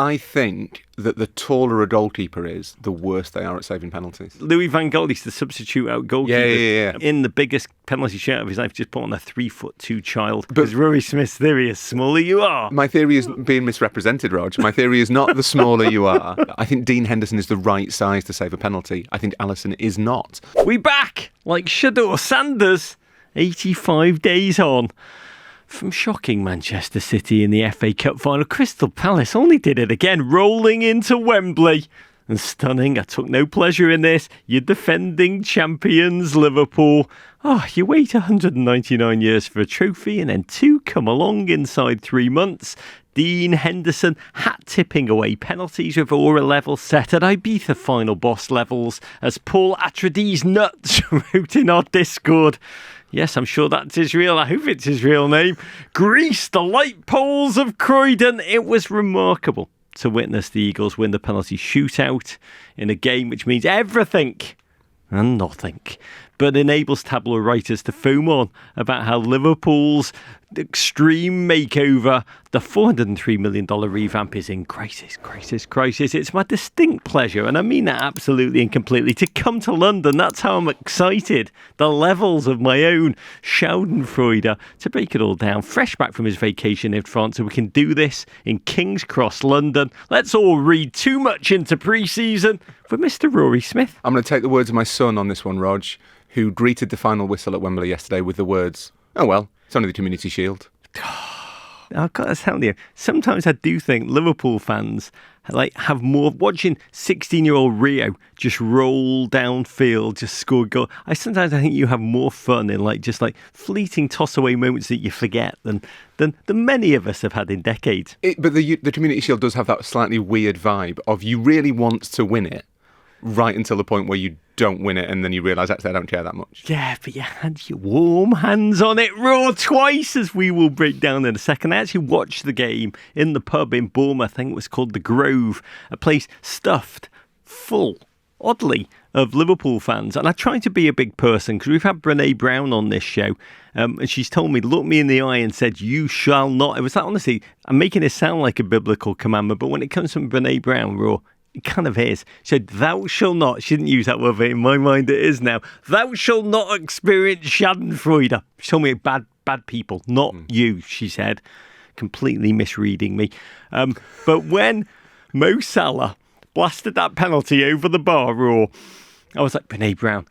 I think that the taller a goalkeeper is, the worse they are at saving penalties. Louis van Gaal used to substitute out goalkeepers in the biggest penalty shootout of his life, just put on a 3'2" child. Because Rory Smith's theory is smaller you are. My theory is being misrepresented, Rog. My theory is not the smaller you are. I think Dean Henderson is the right size to save a penalty. I think Alisson is not. We back like Shador Sanders, 85 days on. From shocking Manchester City in the FA Cup final, Crystal Palace only did it again, rolling into Wembley. And stunning, I took no pleasure in this. You're defending champions, Liverpool. You wait 199 years for a trophy and then two come along inside 3 months. Dean Henderson hat-tipping away penalties with aura level set at Ibiza final boss levels, as Paul Atreides Nuts wrote in our Discord. Yes, I'm sure that's his real. I hope it's his real name. Greece, the light poles of Croydon. It was remarkable to witness the Eagles win the penalty shootout in a game which means everything and nothing, but enables tabloid writers to foam on about how Liverpool's extreme makeover, the $403 million revamp, is in crisis. It's my distinct pleasure, and I mean that absolutely and completely, to come to London. That's how I'm excited. The levels of my own Schadenfreude to break it all down. Fresh back from his vacation in France, so we can do this in King's Cross, London. Let's all read too much into pre-season for Mr. Rory Smith. I'm going to take the words of my son on this one, Rog, who greeted the final whistle at Wembley yesterday with the words, "Oh well, it's only the Community Shield." I've got to tell you, sometimes I do think Liverpool fans have more, watching 16-year-old Rio just roll downfield, just score a goal. I think you have more fun in just fleeting toss-away moments that you forget than many of us have had in decades. But the Community Shield does have that slightly weird vibe of you really want to win it right until the point where you don't win it and then you realise actually I don't care that much. Yeah, but you had your warm hands on it raw twice, as we will break down in a second. I actually watched the game in the pub in Bournemouth. I think it was called The Grove, a place stuffed full, oddly, of Liverpool fans. And I try to be a big person because we've had Brené Brown on this show, and she's told me, looked me in the eye and said, "You shall not." It was like, honestly, I'm making it sound like a biblical commandment, but when it comes from Brené Brown, raw, it kind of is. She said, "Thou shalt not," she didn't use that word, but in my mind it is now, "Thou shalt not experience Schadenfreude." She told me bad people, not you, she said, completely misreading me. But when Mo Salah blasted that penalty over the bar, raw, I was like, Brené Brown.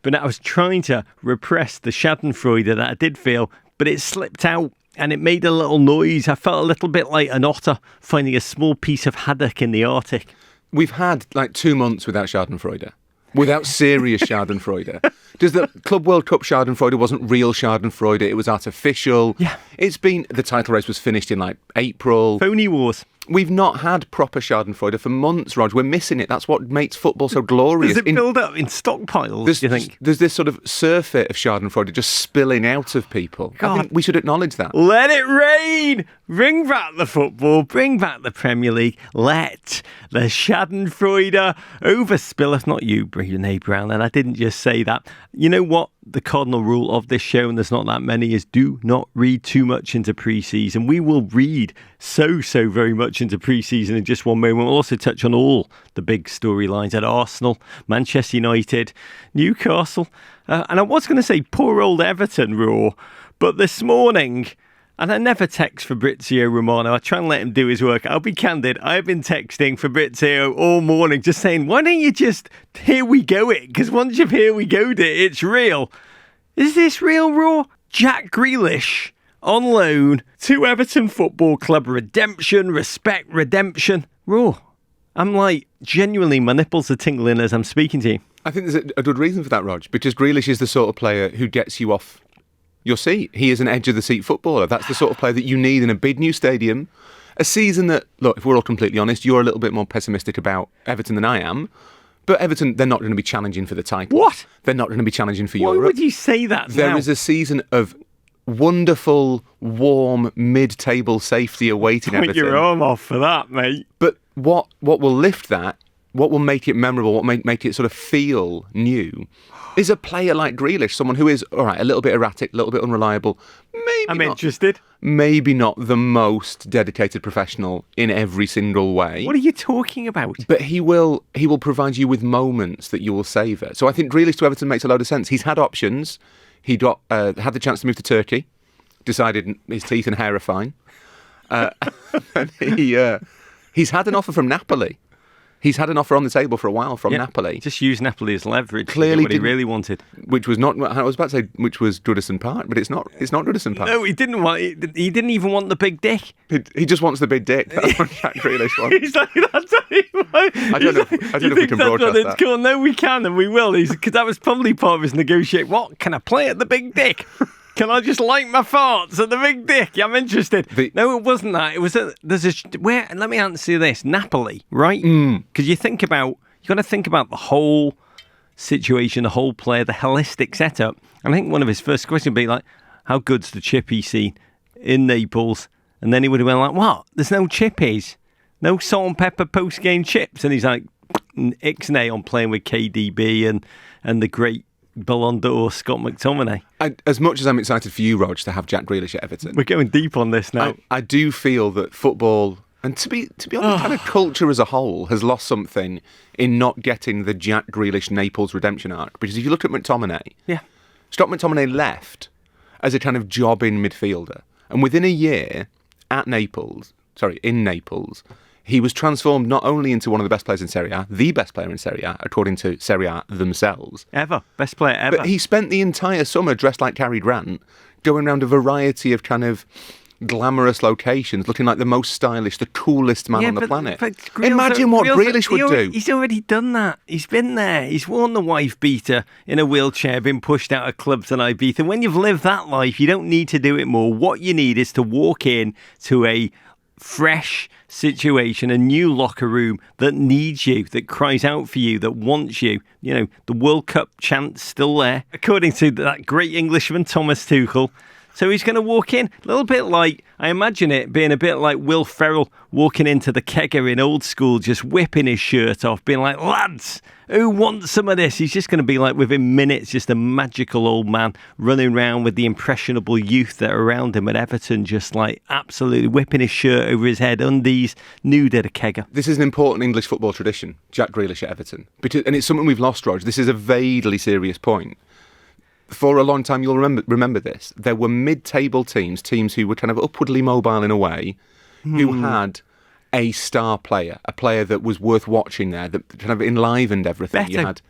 But I was trying to repress the Schadenfreude that I did feel, but it slipped out. And it made a little noise. I felt a little bit like an otter finding a small piece of haddock in the Arctic. We've had 2 months without Schadenfreude. Without serious Schadenfreude. Does the Club World Cup Schadenfreude wasn't real Schadenfreude, it was artificial. Yeah. The title race was finished in April. Phony wars. We've not had proper Schadenfreude for months, Rog. We're missing it. That's what makes football so glorious. Does it build up in stockpiles, do you think? There's this sort of surfeit of Schadenfreude just spilling out of people. God. I think we should acknowledge that. Let it rain! Bring back the football. Bring back the Premier League. Let the Schadenfreude overspill. If not you, Brené Brown, and I didn't just say that. You know what? The cardinal rule of this show, and there's not that many, is do not read too much into pre-season. We will read so very much into pre-season in just one moment. We'll also touch on all the big storylines at Arsenal, Manchester United, Newcastle, and I was going to say poor old Everton, raw, but this morning, and I never text Fabrizio Romano, I try and let him do his work. I'll be candid, I've been texting Fabrizio all morning just saying, why don't you just here we go it, because once you've here we go'd it, it's real. Is this real, raw? Jack Grealish on loan to Everton Football Club. Redemption, respect, redemption. Raw. I'm genuinely, my nipples are tingling as I'm speaking to you. I think there's a good reason for that, Rog, because Grealish is the sort of player who gets you off your seat. He is an edge-of-the-seat footballer. That's the sort of player that you need in a big new stadium. A season that, look, if we're all completely honest, you're a little bit more pessimistic about Everton than I am. But Everton, they're not going to be challenging for the title. What? They're not going to be challenging for Europe. Why would you say that There now? is a season of wonderful, warm, mid-table safety awaiting Point Everton. your arm off for that, mate. But what will lift that what will make it memorable, what make it sort of feel new, is a player like Grealish, someone who is, all right, a little bit erratic, a little bit unreliable. I'm interested. Maybe not the most dedicated professional in every single way. What are you talking about? But he will provide you with moments that you will savour. So I think Grealish to Everton makes a load of sense. He's had options. He got had the chance to move to Turkey, decided his teeth and hair are fine. And he's had an offer from Napoli. He's had an offer on the table for a while from Napoli. Just use Napoli as leverage. Clearly, what he really wanted, which was not. I was about to say which was Goodison Park, but it's not. It's not Goodison Park. No, he didn't want. He didn't even want the big dick. He just wants the big dick. That's what Jack Grealish wants. He's like, that's I don't know if we can broadcast that. Cool. No, we can and we will. Because that was probably part of his negotiate. What can I play at the big dick? Can I just like my farts at the big dick? I'm interested. No, it wasn't that. It was let me answer you this. Napoli, right? Because you got to think about the whole situation, the whole player, the holistic setup. And I think one of his first questions would be like, how good's the chippy scene in Naples? And then he would have been like, what? There's no chippies. No salt and pepper post-game chips. And he's like, ixnay on playing with KDB and the great Ballon d'Or Scott McTominay. As much as I'm excited for you, Rog, to have Jack Grealish at Everton, we're going deep on this now. I do feel that football, and to be honest, kind of culture as a whole has lost something in not getting the Jack Grealish Naples redemption arc. Because if you look at McTominay, Scott McTominay left as a kind of jobbing midfielder, and within a year in Naples, he was transformed not only into one of the best players in Serie A, the best player in Serie A, according to Serie A themselves. Best player ever. But he spent the entire summer dressed like Cary Grant, going around a variety of kind of glamorous locations, looking like the most stylish, the coolest man on the planet. Imagine what Grealish would do. He's already done that. He's been there. He's worn the wife beater in a wheelchair, been pushed out of clubs in Ibiza. When you've lived that life, you don't need to do it more. What you need is to walk in to a fresh situation, a new locker room that needs you, that cries out for you, that wants you. You know, the World Cup chant's still there, according to that great Englishman, Thomas Tuchel. So he's going to walk in a little bit like, I imagine it being a bit like Will Ferrell walking into the kegger in Old School, just whipping his shirt off, being like, lads, who wants some of this? He's just going to be like, within minutes, just a magical old man running around with the impressionable youth that are around him at Everton, just like absolutely whipping his shirt over his head, undies, nude at a kegger. This is an important English football tradition, Jack Grealish at Everton. And it's something we've lost, Rog. This is a vaguely serious point. For a long time, you'll remember this. There were mid-table teams who were kind of upwardly mobile in a way, who had a star player, a player that was worth watching there, that kind of enlivened everything. Better. You had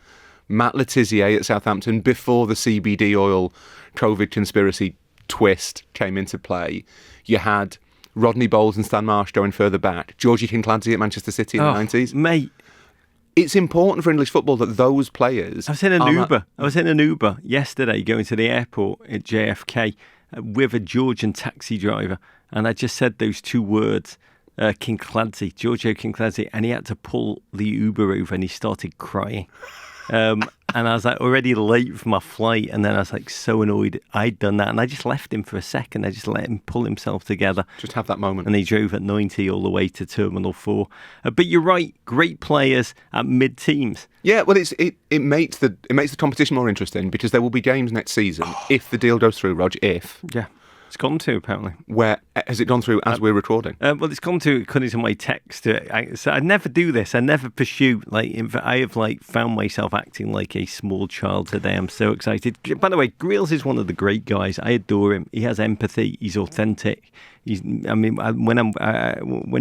Matt Letizia at Southampton before the CBD oil COVID conspiracy twist came into play. You had Rodney Bowles and Stan Marsh going further back. Georgie Kincladze at Manchester City in the 90s. Mate. It's important for English football that those players... I was in an Uber yesterday going to the airport at JFK with a Georgian taxi driver, and I just said those two words, Giorgio Kincladze, and he had to pull the Uber over and he started crying. And I was like already late for my flight, and then I was like so annoyed I'd done that, and I just left him for a second. I just let him pull himself together. Just have that moment. And he drove at 90 all the way to Terminal 4. But you're right, great players at mid-teams. Yeah, well, it makes the competition more interesting, because there will be games next season if the deal goes through, Rog. Yeah. It's gone to, apparently. Where has it gone through as we're recording? Well, it's gone to, according to my text. So I never do this. I never pursue. I have found myself acting like a small child today. I'm so excited. By the way, Grealish is one of the great guys. I adore him. He has empathy. He's authentic. When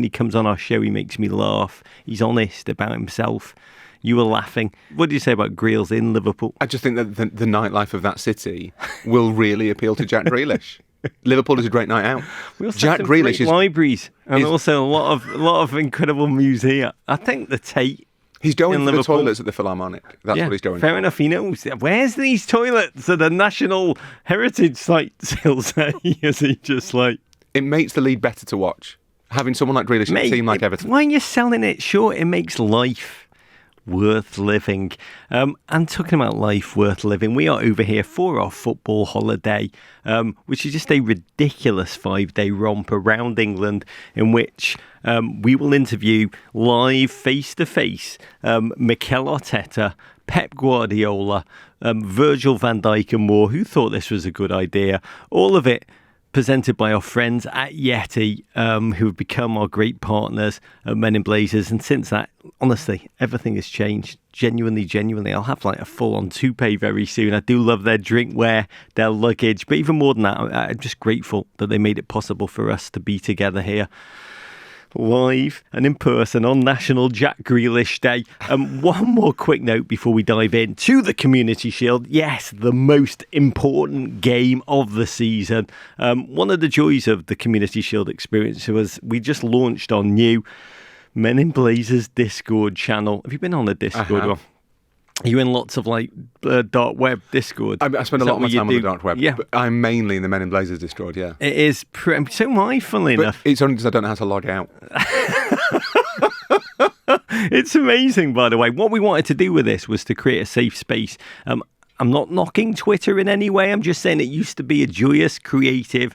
he comes on our show, he makes me laugh. He's honest about himself. You were laughing. What do you say about Grealish in Liverpool? I just think that the nightlife of that city will really appeal to Jack Grealish. Liverpool is a great night out. We also Jack have some Grealish great libraries and also a lot of incredible museum. I think the Tate. He's going for the toilets at the Philharmonic. That's what he's going. Fair enough. He knows. Where's these toilets at the National Heritage Sites? He'll say. Is he just like? It makes the league better to watch. Having someone like Grealish in a team like Everton. Why are you selling it short? It makes life worth living. And talking about life worth living, we are over here for our football holiday, which is just a ridiculous 5-day romp around England in which we will interview live face-to-face Mikel Arteta, Pep Guardiola, Virgil van Dijk and more, who thought this was a good idea. All of it presented by our friends at YETI, who have become our great partners at Men in Blazers. And since that, honestly, everything has changed. Genuinely. I'll have like a full-on toupee very soon. I do love their drinkware, their luggage. But even more than that, I'm just grateful that they made it possible for us to be together here, live and in person on National Jack Grealish Day. One more quick note before we dive into the Community Shield. Yes, the most important game of the season. One of the joys of the Community Shield experience was we just launched our new Men in Blazers Discord channel. Have you been on the Discord? Are you in lots of like dark web Discord? I spend a lot of my time on the dark web. Yeah, but I'm mainly in the Men in Blazers Discord. Yeah, it is. So am I, funnily enough. It's only because I don't know how to log out. It's amazing, by the way. What we wanted to do with this was to create a safe space. I'm not knocking Twitter in any way. I'm just saying it used to be a joyous, creative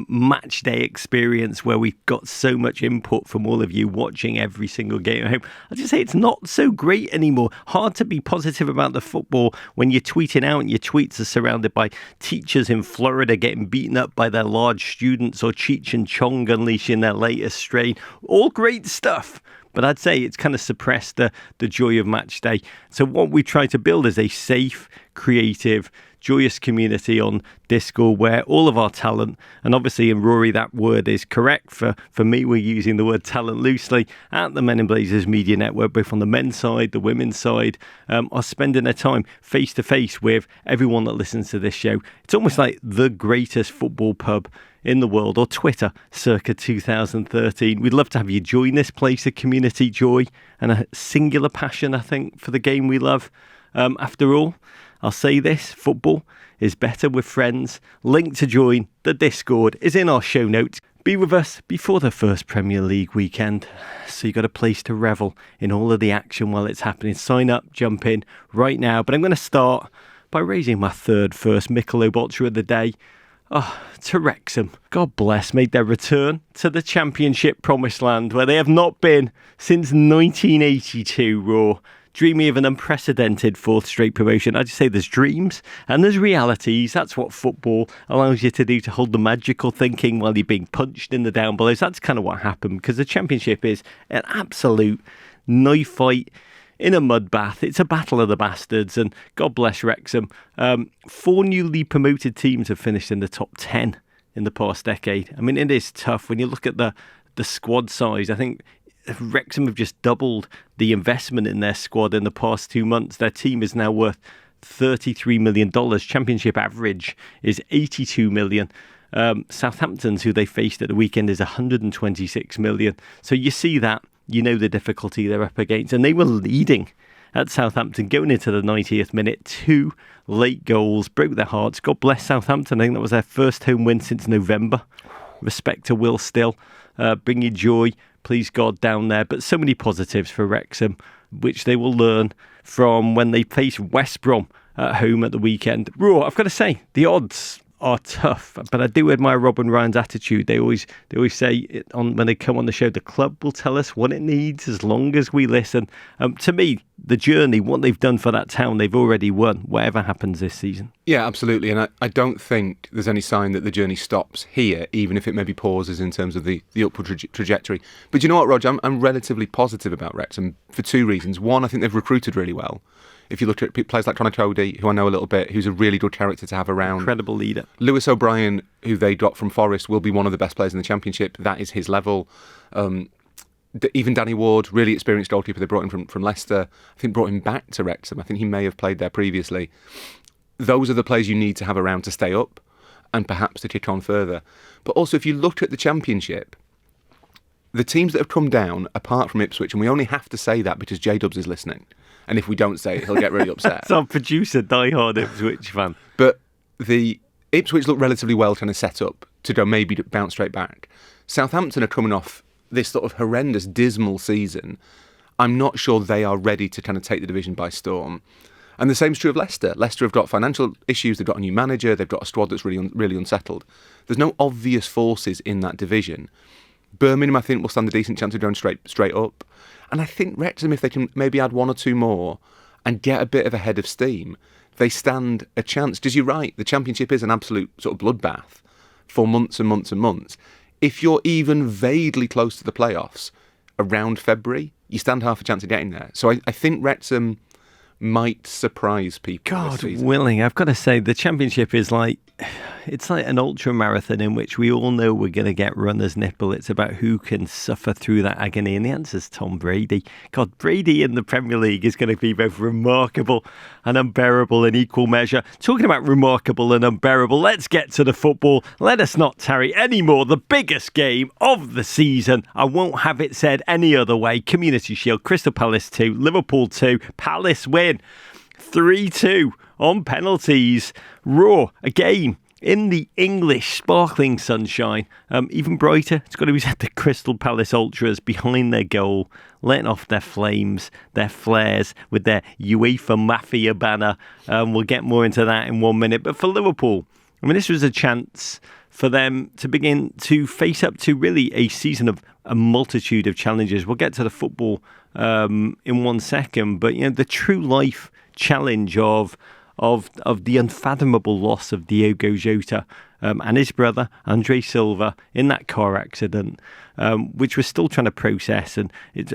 match day experience where we got so much input from all of you watching every single game at home. I'll just say it's not so great anymore. Hard to be positive about the football when you're tweeting out and your tweets are surrounded by teachers in Florida getting beaten up by their large students or Cheech and Chong unleashing their latest strain. All great stuff. But I'd say it's kind of suppressed the joy of match day. So what we try to build is a safe, creative, joyous community on Discord where all of our talent, and obviously in Rory that word is correct, for me we're using the word talent loosely, at the Men in Blazers Media Network, both on the men's side, the women's side, are spending their time face to face with everyone that listens to this show. It's almost like the greatest football pub in the world, or Twitter circa 2013. We'd love to have you join this place of community joy and a singular passion, I think, for the game we love. After all, I'll say this, football is better with friends. Link to join the Discord is in our show notes. Be with us before the first Premier League weekend, so you've got a place to revel in all of the action while it's happening. Sign up, jump in right now. But I'm going to start by raising my first Michelob Ultra of the day. To Wrexham. God bless, made their return to the Championship promised land where they have not been since 1982, Raw. Dreaming of an unprecedented fourth straight promotion. I just say there's dreams and there's realities. That's what football allows you to do, to hold the magical thinking while you're being punched in the down belows. That's kind of what happened, because the Championship is an absolute knife fight in a mud bath. It's a battle of the bastards, and God bless Wrexham. 4 newly promoted teams have finished in the top 10 in the past decade. I mean, it is tough when you look at the squad size. I think Wrexham have just doubled the investment in their squad in the past 2 months. Their team is now worth $33 million. Championship average is $82 million. Southampton's, who they faced at the weekend, is $126 million. So you see that. You know the difficulty they're up against. And they were leading at Southampton going into the 90th minute. 2 late goals broke their hearts. God bless Southampton. I think that was their first home win since November. Respect to Will Still. Bring you joy, please God, down there. But so many positives for Wrexham, which they will learn from when they face West Brom at home at the weekend. Raw, I've got to say, the odds are tough, but I do admire Rob and Ryan's attitude. They always say when they come on the show, the club will tell us what it needs as long as we listen. To me, the journey, what they've done for that town, they've already won, whatever happens this season. Yeah, absolutely. And I don't think there's any sign that the journey stops here, even if it maybe pauses in terms of the upward trajectory. But you know what, Rog? I'm relatively positive about Wrexham for 2 reasons. One, I think they've recruited really well. If you look at players like Connor Cody, who I know a little bit, who's a really good character to have around. Incredible leader. Lewis O'Brien, who they got from Forest, will be one of the best players in the Championship. That is his level. Even Danny Ward, really experienced goalkeeper they brought in from Leicester. I think brought him back to Wrexham. I think he may have played there previously. Those are the players you need to have around to stay up and perhaps to kick on further. But also, if you look at the Championship, the teams that have come down, apart from Ipswich, and we only have to say that because J-Dubs is listening, and if we don't say it, he'll get really upset. It's our producer, diehard Ipswich fan. But the Ipswich look relatively well kind of set up to go maybe to bounce straight back. Southampton are coming off this sort of horrendous, dismal season. I'm not sure they are ready to kind of take the division by storm. And the same is true of Leicester. Leicester have got financial issues, they've got a new manager, they've got a squad that's really unsettled. There's no obvious forces in that division. Birmingham, I think, will stand a decent chance of going straight up. And I think Wrexham, if they can maybe add one or two more and get a bit of a head of steam, they stand a chance. Because you're right, the Championship is an absolute sort of bloodbath for months and months and months. If you're even vaguely close to the playoffs around February, you stand half a chance of getting there. So I think Wrexham might surprise people. God willing, I've got to say the Championship is like an ultra marathon in which we all know we're going to get runner's nipple. It's about who can suffer through that agony, and the answer's Tom Brady. God, Brady in the Premier League is going to be both remarkable and unbearable in equal measure. Talking about remarkable and unbearable, let's get to the football. Let us not tarry anymore. The biggest game of the season. I won't have it said any other way. Community Shield, Crystal Palace 2, Liverpool 2, Palace win 3-2 on penalties. Raw again in the English sparkling sunshine. Even brighter, it's got to be said, the Crystal Palace ultras behind their goal, letting off their flames, their flares with their UEFA Mafia banner. We'll get more into that in 1 minute. But for Liverpool, I mean, this was a chance for them to begin to face up to really a season of a multitude of challenges. We'll get to the football in 1 second, but the true life challenge of the unfathomable loss of Diogo Jota and his brother Andre Silva in that car accident, which we're still trying to process, and it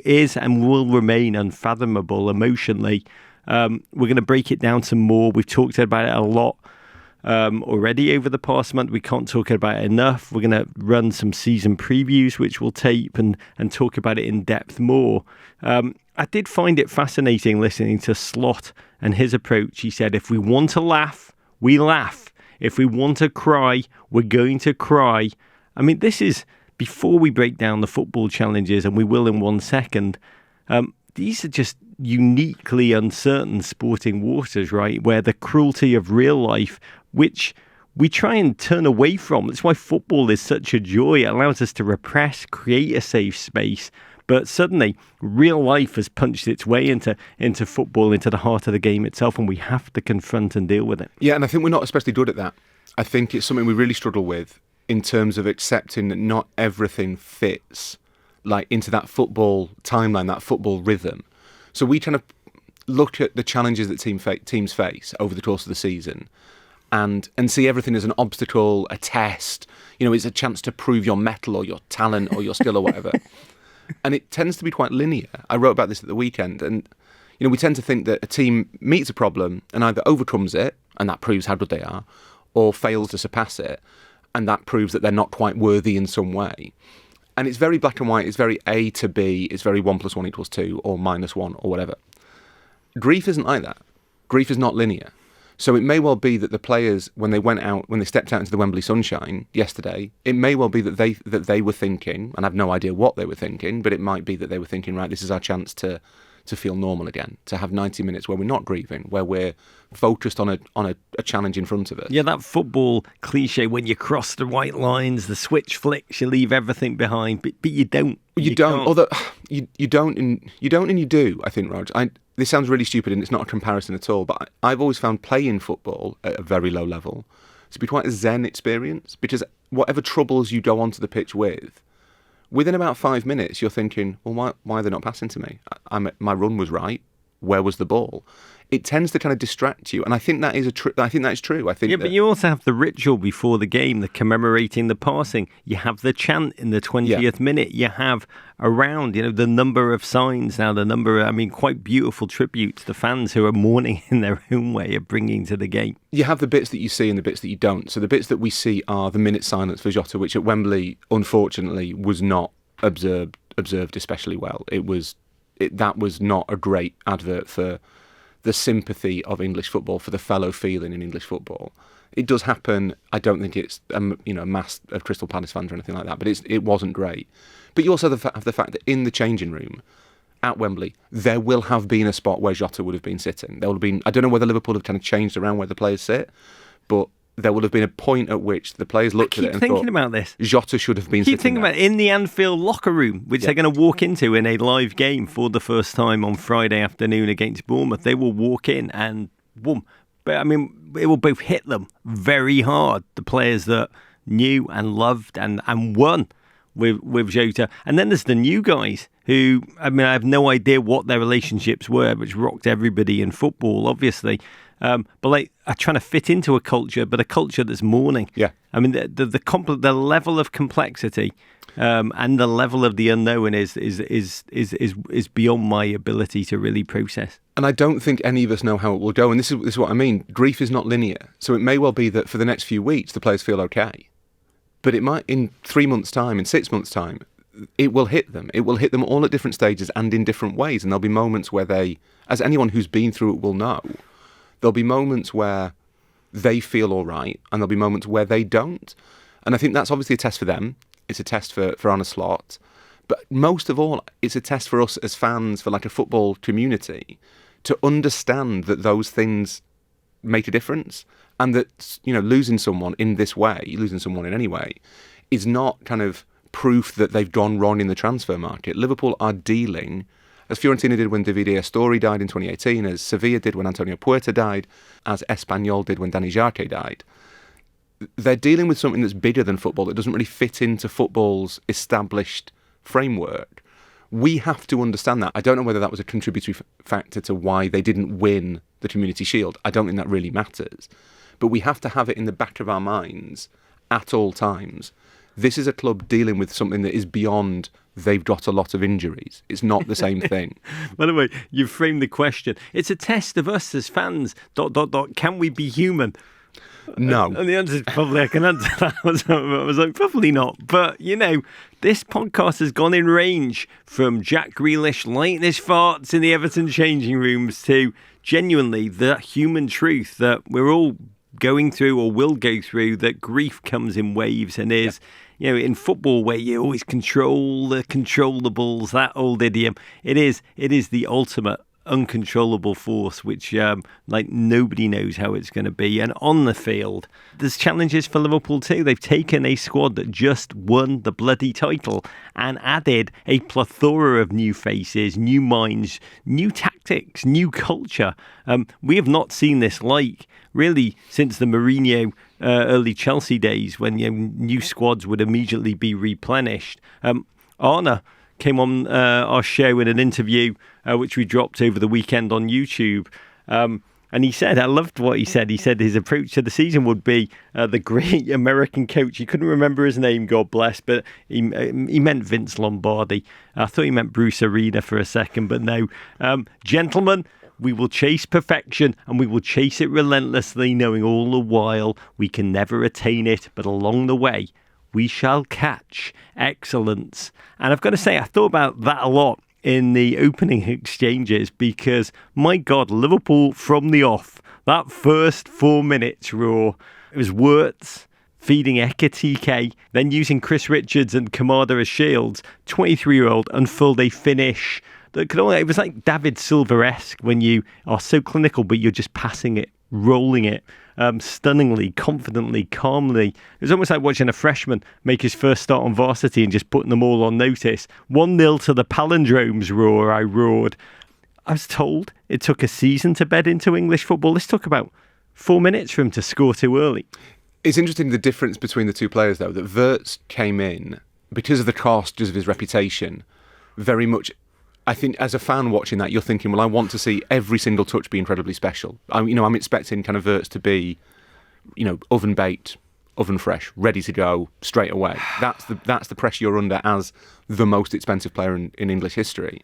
is and will remain unfathomable emotionally. We're going to break it down some more. We've talked about it a lot already over the past month. We can't talk about it enough. We're going to run some season previews, which we'll tape and talk about it in depth more. I did find it fascinating listening to Slot and his approach. He said, if we want to laugh, we laugh. If we want to cry, we're going to cry. I mean, this is before we break down the football challenges, and we will in 1 second. These are just uniquely uncertain sporting waters, right? Where the cruelty of real life, which we try and turn away from. That's why football is such a joy. It allows us to repress, create a safe space. But suddenly, real life has punched its way into football, into the heart of the game itself, and we have to confront and deal with it. Yeah, and I think we're not especially good at that. I think it's something we really struggle with in terms of accepting that not everything fits like into that football timeline, that football rhythm. So we kind of look at the challenges that teams face over the course of the season and see everything as an obstacle, a test. It's a chance to prove your mettle or your talent or your skill or whatever. And it tends to be quite linear. I wrote about this at the weekend, and we tend to think that a team meets a problem and either overcomes it, and that proves how good they are, or fails to surpass it, and that proves that they're not quite worthy in some way. And it's very black and white. It's very A to B. It's very 1 + 1 = 2 or -1 or whatever. Grief isn't like that. Grief is not linear. So it may well be that the players, when they stepped out into the Wembley sunshine yesterday, it may well be that they were thinking, and I have no idea what they were thinking, but it might be that they were thinking, right, this is our chance to feel normal again, to have 90 minutes where we're not grieving, where we're focused on a challenge in front of us. Yeah, that football cliche, when you cross the white lines, the switch flicks, you leave everything behind, but you don't. You don't. Although you don't and you do, I think, Rog. This sounds really stupid and it's not a comparison at all, but I've always found playing football at a very low level to be quite a zen experience, because whatever troubles you go onto the pitch with, within about 5 minutes you're thinking, well, why are they not passing to me? My run was right. Where was the ball? It tends to kind of distract you, and I think that is true. I think but you also have the ritual before the game, the commemorating the passing. You have the chant in the 20th minute. You have around, the number of signs now, quite beautiful tributes to fans who are mourning in their own way of bringing to the game. You have the bits that you see and the bits that you don't. So the bits that we see are the minute silence for Jota, which at Wembley, unfortunately, was not observed especially well. That was not a great advert for the sympathy of English football, for the fellow feeling in English football. It does happen. I don't think it's a mass of Crystal Palace fans or anything like that, but it wasn't great. But you also have the fact that in the changing room at Wembley, there will have been a spot where Jota would have been sitting. There will have been. I don't know whether Liverpool have kind of changed around where the players sit, but there will have been a point at which the players looked at it and thought, thinking about this. Jota should have been Keep sitting thinking there. about it, in the Anfield locker room, which they're going to walk into in a live game for the first time on Friday afternoon against Bournemouth. They will walk in and boom. But I mean, it will both hit them very hard. The players that knew and loved and won with Jota. And then there's the new guys who, I mean, I have no idea what their relationships were, which rocked everybody in football, obviously. But like, are trying to fit into a culture, but a culture that's mourning. Yeah. I mean, the level of complexity and the level of the unknown is beyond my ability to really process. And I don't think any of us know how it will go. And this is what I mean. Grief is not linear. So it may well be that for the next few weeks, the players feel okay. But it might, in 3 months' time, in 6 months' time, it will hit them. It will hit them all at different stages and in different ways. And there'll be moments where they, as anyone who's been through it will know, there'll be moments where they feel all right and there'll be moments where they don't. And I think that's obviously a test for them. It's a test for Arne Slot. But most of all, it's a test for us as fans, for like a football community, to understand that those things make a difference and that, you know, losing someone in this way, losing someone in any way, is not kind of proof that they've gone wrong in the transfer market. Liverpool are dealing, as Fiorentina did when Davide Astori died in 2018, as Sevilla did when Antonio Puerta died, as Espanyol did when Dani Jarque died. They're dealing with something that's bigger than football, that doesn't really fit into football's established framework. We have to understand that. I don't know whether that was a contributory factor to why they didn't win the Community Shield. I don't think that really matters. But we have to have it in the back of our minds at all times. This is a club dealing with something that is beyond they've got a lot of injuries. It's not the same thing. By the way, you've framed the question. It's a test of us as fans. ... Can we be human? No. And the answer is probably, I can answer that. I was like, probably not. But, you know, this podcast has gone in range from Jack Grealish lighting his farts in the Everton changing rooms to genuinely the human truth that we're all going through or will go through, that grief comes in waves and is, you know, in football where you always control the controllables, that old idiom. It is the ultimate uncontrollable force, which like nobody knows how it's going to be. And on the field, there's challenges for Liverpool too. They've taken a squad that just won the bloody title and added a plethora of new faces, new minds, new tactics, new culture. We have not seen this like really since the Mourinho early Chelsea days, when, you know, new squads would immediately be replenished. Arne came on our show in an interview which we dropped over the weekend on YouTube. And he said, I loved what he said. He said his approach to the season would be the great American coach. He couldn't remember his name, God bless, but he meant Vince Lombardi. I thought he meant Bruce Arena for a second, but no. Gentlemen, we will chase perfection and we will chase it relentlessly, knowing all the while we can never attain it, but along the way, we shall catch excellence. And I've got to say, I thought about that a lot in the opening exchanges because, my God, Liverpool from the off, that first 4 minutes raw, it was Wirtz feeding Ekitike, then using Chris Richards and Kamada as shields, 23-year-old unfurled a finish that could only, it was like David Silva-esque when you are so clinical, but you're just passing it, rolling it. Stunningly, confidently, calmly. It was almost like watching a freshman make his first start on varsity and just putting them all on notice. 1-0 to the Palindromes roar, I roared. I was told it took a season to bed into English football. This took about 4 minutes for him to score too early. It's interesting the difference between the two players, though, that Wirtz came in, because of the cost, because of his reputation, very much... I think as a fan watching that, you're thinking, well, I want to see every single touch be incredibly special. I'm expecting kind of Wirtz to be, you know, oven baked, oven fresh, ready to go straight away. That's the pressure you're under as the most expensive player in English history.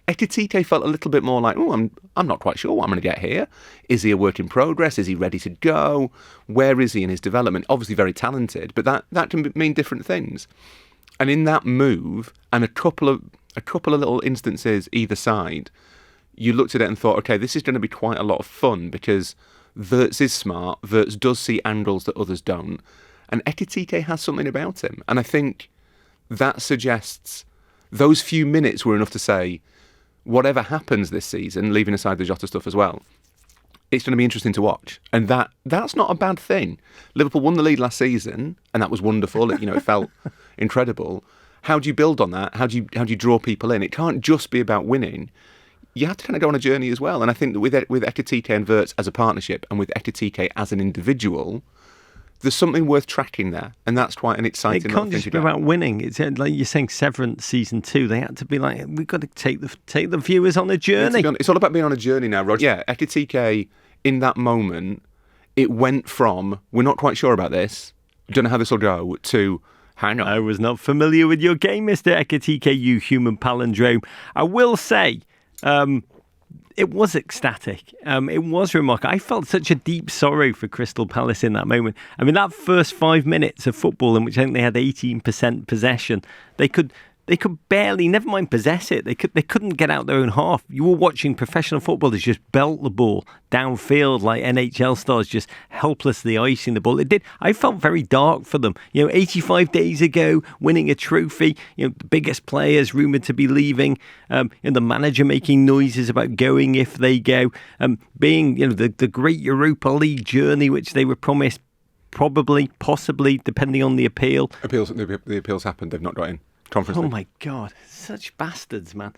Ekitike felt a little bit more like, oh, I'm not quite sure what I'm going to get here. Is he a work in progress? Is he ready to go? Where is he in his development? Obviously very talented, but that can mean different things. And in that move, and a couple of little instances either side, you looked at it and thought, okay, this is going to be quite a lot of fun because Wirtz is smart, Wirtz does see angles that others don't, and Ekitike has something about him. And I think that suggests those few minutes were enough to say, whatever happens this season, leaving aside the Jota stuff as well, it's going to be interesting to watch. And that's not a bad thing. Liverpool won the lead last season, and that was wonderful. It felt incredible. How do you build on that? How do you draw people in? It can't just be about winning. You have to kind of go on a journey as well. And I think that with Ekitike and Wirtz as a partnership, and with Ekitike as an individual, there's something worth tracking there, and that's quite an exciting. It can't just be about winning. It's like you're saying, Severance season 2. They had to be like, we've got to take the viewers on a journey. It's all about being on a journey now, Roger. Yeah, Ekitike in that moment, it went from we're not quite sure about this, don't know how this will go, to hang on. I was not familiar with your game, Mr. Ekitike, you human palindrome. I will say, it was ecstatic. It was remarkable. I felt such a deep sorrow for Crystal Palace in that moment. I mean, that first 5 minutes of football, in which I think they had 18% possession, they could barely, never mind possess it, they couldn't get out their own half. You were watching professional footballers just belt the ball downfield like NHL stars, just helplessly icing the ball. I felt very dark for them. 85 days ago, winning a trophy, the biggest players rumoured to be leaving, the manager making noises about going if they go, being, the great Europa League journey which they were promised, possibly, depending on the appeal. The appeals happened, they've not got in. Conference League. My God, such bastards, man.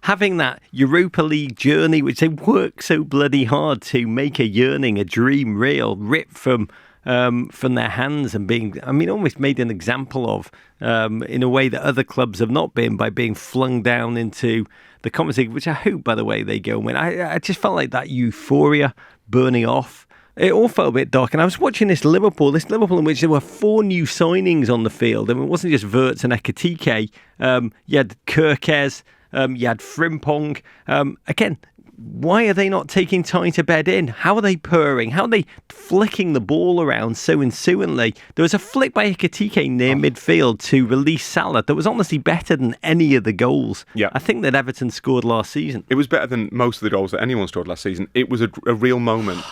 Having that Europa League journey, which they work so bloody hard to make a yearning, a dream real, ripped from their hands and being, almost made an example of, in a way that other clubs have not been, by being flung down into the Conference League, which I hope, by the way, they go and win. I just felt like that euphoria burning off. It all felt a bit dark, and I was watching this Liverpool in which there were 4 new signings on the field. I mean, it wasn't just Wirtz and Ekitike. You had Gyökeres, you had Frimpong. Again, why are they not taking time to bed in? How are they purring? How are they flicking the ball around so ensuingly? There was a flick by Ekitike near midfield to release Salah that was honestly better than any of the goals. Yeah. I think that Everton scored last season. It was better than most of the goals that anyone scored last season. It was a real moment.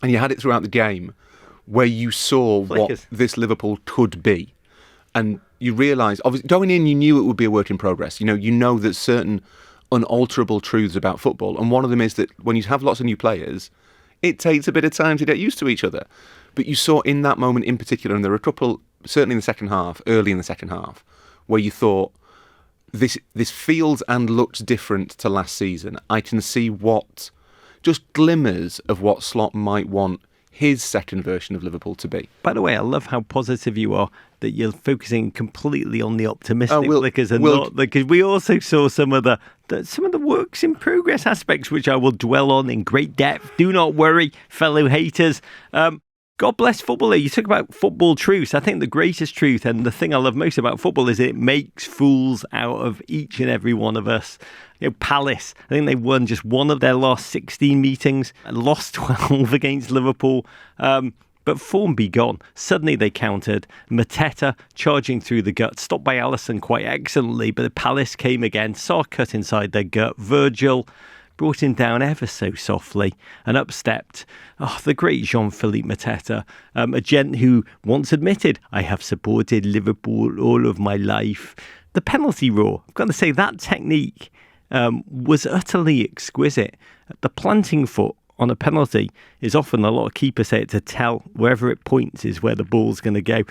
And you had it throughout the game where you saw what this Liverpool could be. And you realised, obviously, going in, you knew it would be a work in progress. You know there's certain unalterable truths about football. And one of them is that when you have lots of new players, it takes a bit of time to get used to each other. But you saw in that moment in particular, and there were a couple, certainly in the second half, early in the second half, where you thought, this feels and looks different to last season. I can see just glimmers of what Slot might want his second version of Liverpool to be. By the way, I love how positive you are, that you're focusing completely on the optimistic flickers and not because we also saw some of the works in progress aspects, which I will dwell on in great depth. Do not worry, fellow haters. God bless football. You talk about football truths. I think the greatest truth, and the thing I love most about football, is it makes fools out of each and every one of us. Palace, I think they won just one of their last 16 meetings and lost 12 against Liverpool. But form be gone. Suddenly they countered. Mateta charging through the gut, stopped by Alisson quite excellently, but the Palace came again, saw a cut inside their gut. Virgil brought him down ever so softly, and up stepped the great Jean-Philippe Mateta, a gent who once admitted, I have supported Liverpool all of my life. The penalty roar, I've got to say, that technique was utterly exquisite. The planting foot on a penalty is often, a lot of keepers say, it's a tell. Wherever it points is where the ball's going to go.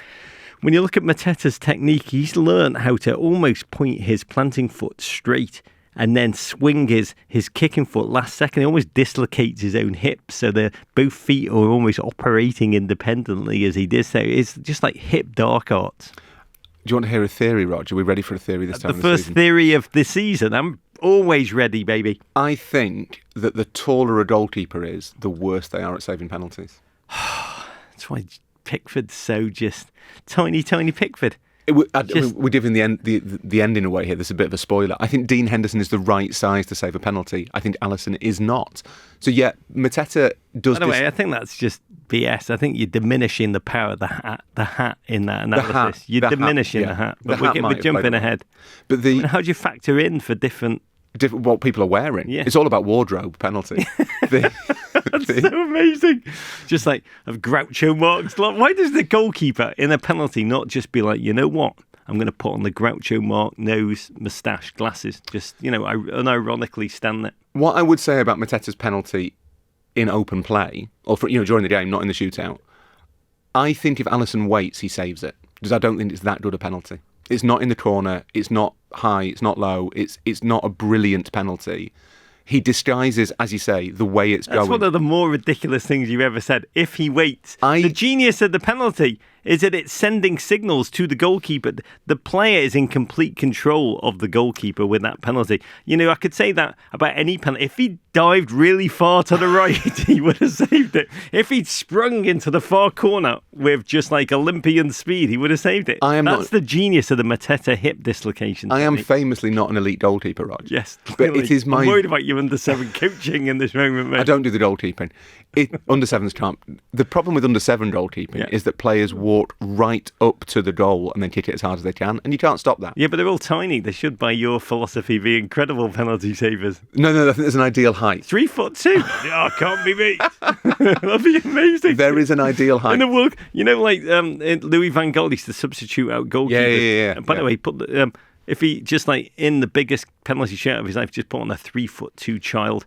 When you look at Mateta's technique, he's learned how to almost point his planting foot straight and then swing his kicking foot last second. He almost dislocates his own hips, so both feet are almost operating independently as he did so. It's just like hip dark arts. Do you want to hear a theory, Rog? Are we ready for a theory this time? The first theory of the season. I'm always ready, baby. I think that the taller a goalkeeper is, the worse they are at saving penalties. That's why Pickford's so just tiny Pickford. We're giving the ending away here. There's a bit of a spoiler. I think Dean Henderson is the right size to save a penalty. I think Alisson is not. So yeah, Mateta does. By the way, I think that's just BS. I think you're diminishing the power of the hat in that analysis. You're diminishing the hat. But we're jumping ahead. But how do you factor in for different what people are wearing? Yeah. It's all about wardrobe penalty. That's so amazing. Just like of Groucho Marx. Like, why does the goalkeeper in a penalty not just be like, you know what? I'm going to put on the Groucho Marx nose, moustache, glasses. Just, unironically stand there. What I would say about Mateta's penalty in open play, or during the game, not in the shootout, I think if Alisson waits, he saves it. Because I don't think it's that good a penalty. It's not in the corner, it's not high, it's not low, it's not a brilliant penalty. He disguises, as you say, the way it's going. That's one of the more ridiculous things you've ever said. If he waits. The genius of the penalty is that it's sending signals to the goalkeeper. The player is in complete control of the goalkeeper with that penalty. I could say that about any penalty. If he dived really far to the right, he would have saved it. If he'd sprung into the far corner with just like Olympian speed, he would have saved it. That's the genius of the Mateta hip dislocation. I am famously not an elite goalkeeper, Rog. Yes, but it is I'm worried about you under-7 coaching in this moment, mate. I don't do the goalkeeping. Under-7s can't. The problem with under-7 goalkeeping is that players walk right up to the goal and then kick it as hard as they can, and you can't stop that. Yeah, but they're all tiny. They should, by your philosophy, be incredible penalty savers. No, I think there's an ideal height. 3'2". Oh, can't be beat. That'd be amazing. There is an ideal height. In the world, like Louis van Gaal used to substitute out goalkeepers. Yeah. By the way, if he just like in the biggest penalty shot of his life, just put on a 3'2" child.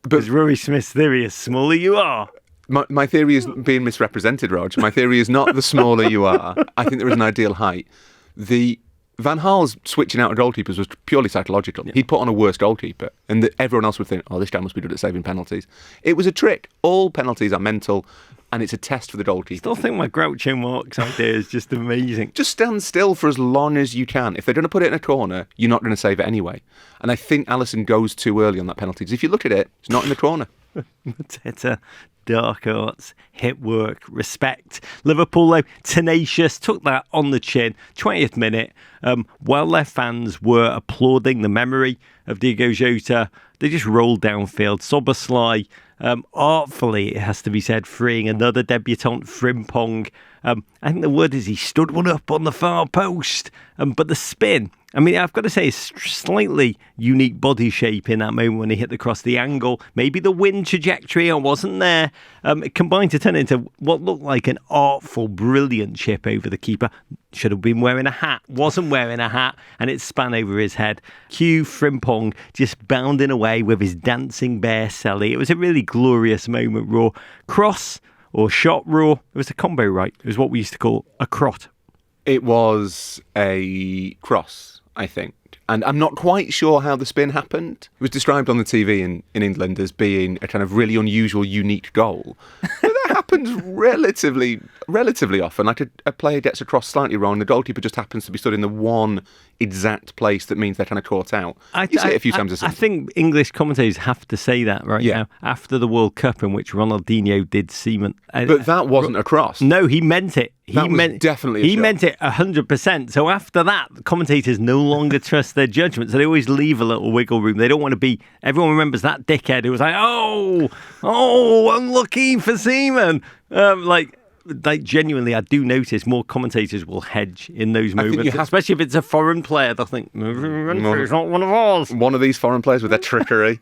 Because Rory Smith's theory is smaller you are. My theory is being misrepresented, Rog. My theory is not the smaller you are. I think there is an ideal height. The Van Gaal's switching out of goalkeepers was purely psychological. Yeah. He'd put on a worse goalkeeper, and everyone else would think, oh, this guy must be good at saving penalties. It was a trick. All penalties are mental, and it's a test for the goalkeeper. Still think my Groucho Marx idea is just amazing. Just stand still for as long as you can. If they're going to put it in a corner, you're not going to save it anyway. And I think Alisson goes too early on that penalty, because if you look at it, it's not in the corner. Mateta, dark arts, hip work, respect. Liverpool, though, tenacious, took that on the chin. 20th minute, while their fans were applauding the memory of Diogo Jota, they just rolled downfield. Szoboszlai, artfully, it has to be said, freeing another debutant, Frimpong. I think the word is he stood one up on the far post. But the spin, I mean, I've got to say, it's slightly unique body shape in that moment when he hit the cross, the angle, maybe the wind trajectory, I wasn't there. It combined to turn into what looked like an artful, brilliant chip over the keeper. Should have been wearing a hat, wasn't wearing a hat, and it span over his head. Hugh Frimpong just bounding away with his dancing bear celly. It was a really glorious moment, Raw. Cross or shot, Raw. It was a combo, right? It was what we used to call a crot. It was a cross, I think. And I'm not quite sure how the spin happened. It was described on the TV in England as being a kind of really unusual, unique goal. But that happens relatively often. Like a player gets a cross slightly wrong, the goalkeeper just happens to be stood in the one exact place that means they're kind of caught out. You say it a few times a season. I think English commentators have to say that now. After the World Cup in which Ronaldinho did semen. But that wasn't a cross. No, he meant it. He meant it 100%. So after that, commentators no longer trust their judgment. So they always leave a little wiggle room. They don't want to be. Everyone remembers that dickhead who was like, "Oh, unlucky for semen." Like genuinely, I do notice more commentators will hedge in those moments, especially if it's a foreign player. They'll think, "It's not one of ours." One of these foreign players with their trickery.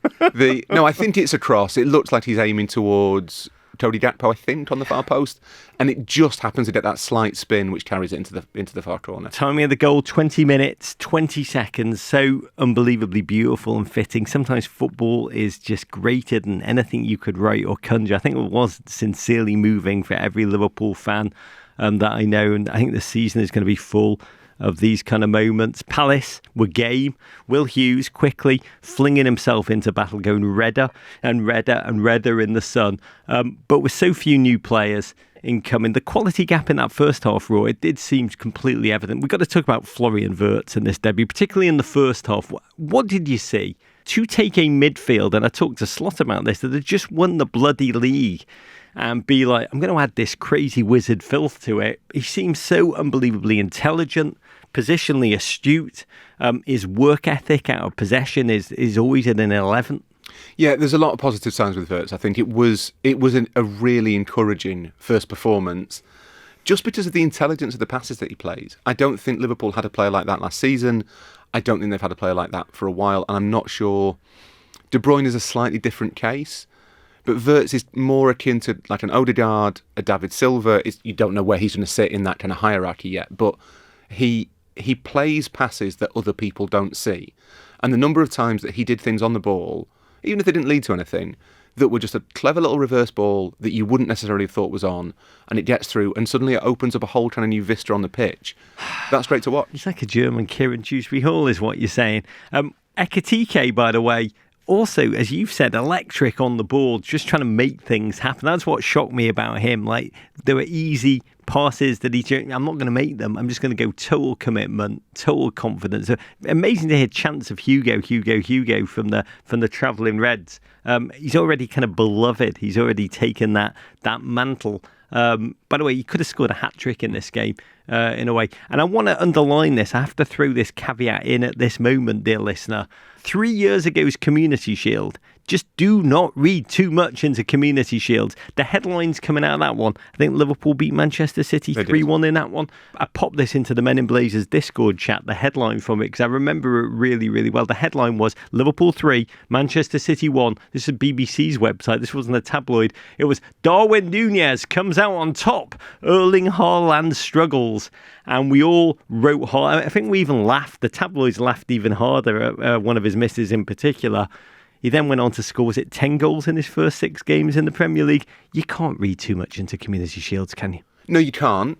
No, I think it's a cross. It looks like he's aiming towards Cody Gakpo, I think, on the far post, and it just happens to get that slight spin which carries it into the far corner. Timing of the goal, 20 minutes, 20 seconds, so unbelievably beautiful and fitting. Sometimes football is just greater than anything you could write or conjure. I think it was sincerely moving for every Liverpool fan that I know, and I think the season is going to be full of these kind of moments. Palace were game. Will Hughes quickly flinging himself into battle, going redder and redder and redder in the sun. But with so few new players incoming, the quality gap in that first half, Raw, it did seem completely evident. We've got to talk about Florian Wirtz in this debut, particularly in the first half. What did you see? To take a midfield, and I talked to Slot about this, that had just won the bloody league, and be like, I'm going to add this crazy wizard filth to it. He seems so unbelievably intelligent, positionally astute. His work ethic out of possession is always at an 11th. Yeah, there's a lot of positive signs with Wirtz. I think it was a really encouraging first performance, just because of the intelligence of the passes that he plays. I don't think Liverpool had a player like that last season. I don't think they've had a player like that for a while, and I'm not sure. De Bruyne is a slightly different case. But Wirtz is more akin to like an Odegaard, a David Silva. You don't know where he's going to sit in that kind of hierarchy yet. But he plays passes that other people don't see. And the number of times that he did things on the ball even if they didn't lead to anything, that were just a clever little reverse ball that you wouldn't necessarily have thought was on, and it gets through, and suddenly it opens up a whole kind of new vista on the pitch. That's great to watch. It's like a German Kieran Dewsbury Hall is what you're saying. Ekitike, by the way, also, as you've said, electric on the ball, just trying to make things happen. That's what shocked me about him. Like, there were easy passes that I'm not going to make them. I'm just going to go total commitment, total confidence. Amazing to hear chants of Hugo from the travelling Reds. He's already kind of beloved. He's already taken that mantle. By the way, he could have scored a hat-trick in this game, in a way. And I want to underline this. I have to throw this caveat in at this moment, dear listener. 3 years ago's Community Shield. Just do not read too much into Community Shields. The headlines coming out of that one, I think Liverpool beat Manchester City 3-1 in that one. I popped this into the Men in Blazers Discord chat, the headline from it, because I remember it really, really well. The headline was Liverpool 3, Manchester City 1. This is BBC's website. This wasn't a tabloid. It was Darwin Núñez comes out on top. Erling Haaland struggles. And we all wrote hard. I think we even laughed. The tabloids laughed even harder at one of his misses in particular. He then went on to score, was it 10 goals in his first 6 games in the Premier League? You can't read too much into Community Shields, can you? No, you can't.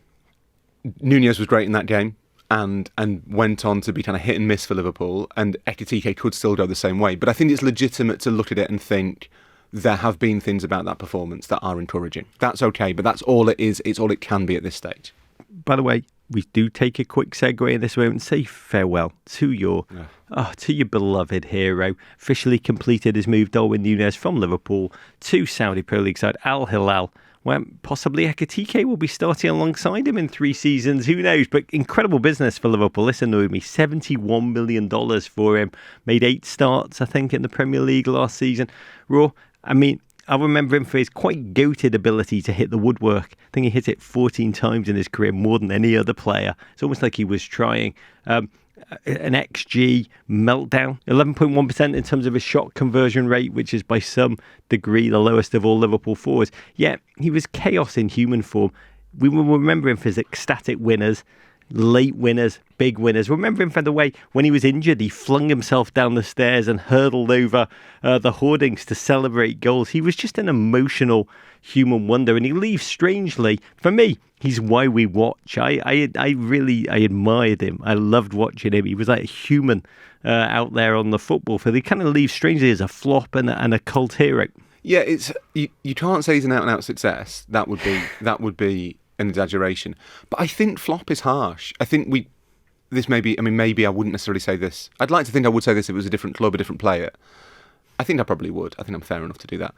Núñez was great in that game and went on to be kind of hit and miss for Liverpool, and Ekitike could still go the same way. But I think it's legitimate to look at it and think there have been things about that performance that are encouraging. That's okay, but that's all it is. It's all it can be at this stage. By the way, we do take a quick segue in this moment and say farewell to your beloved hero. Officially completed his move, Darwin Núñez, from Liverpool to Saudi Pro League side Al Hilal, where possibly Ekitike will be starting alongside him in 3 seasons. Who knows? But incredible business for Liverpool. This annoyed me. $71 million for him. Made 8 starts, I think, in the Premier League last season. Raw, I mean, I remember him for his quite goated ability to hit the woodwork. I think he hit it 14 times in his career, more than any other player. It's almost like he was trying. An XG meltdown, 11.1% in terms of his shot conversion rate, which is by some degree the lowest of all Liverpool forwards. Yet he was chaos in human form. We will remember him for his ecstatic winners, late winners, big winners. Remember him for the way when he was injured, he flung himself down the stairs and hurtled over the hoardings to celebrate goals. He was just an emotional human wonder, and he leaves strangely. For me, he's why we watch. I really admired him. I loved watching him. He was like a human out there on the football field. He kind of leaves strangely as a flop and a cult hero. Yeah, it's you can't say he's an out-and-out success. That would be an exaggeration. But I think flop is harsh. I think maybe I wouldn't necessarily say this. I'd like to think I would say this if it was a different club, a different player. I think I probably would. I think I'm fair enough to do that.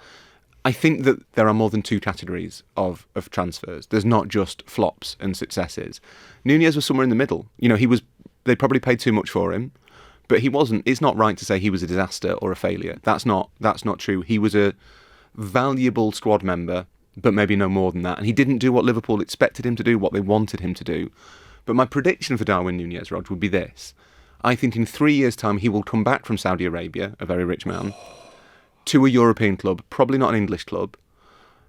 I think that there are more than 2 categories of transfers. There's not just flops and successes. Núñez was somewhere in the middle. They probably paid too much for him, but he wasn't. It's not right to say he was a disaster or a failure. That's not true. He was a valuable squad member, but maybe no more than that. And he didn't do what Liverpool expected him to do, what they wanted him to do. But my prediction for Darwin Núñez, Rog, would be this. I think in 3 years' time he will come back from Saudi Arabia, a very rich man, to a European club, probably not an English club,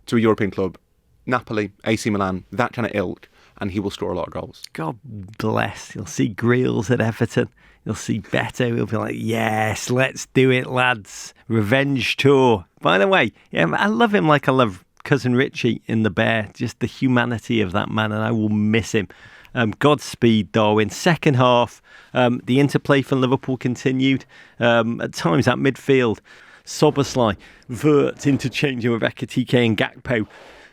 to a European club, Napoli, AC Milan, that kind of ilk, and he will score a lot of goals. God bless. You'll see Grealish at Everton. You'll see Beto. He'll be like, yes, let's do it, lads. Revenge tour. By the way, yeah, I love him like I love Cousin Richie in The Bear. Just the humanity of that man, and I will miss him. Godspeed, Darwin. Second half, the interplay for Liverpool continued. At times, that midfield, Szoboszlai, Vert interchanging with Ekitike and Gakpo.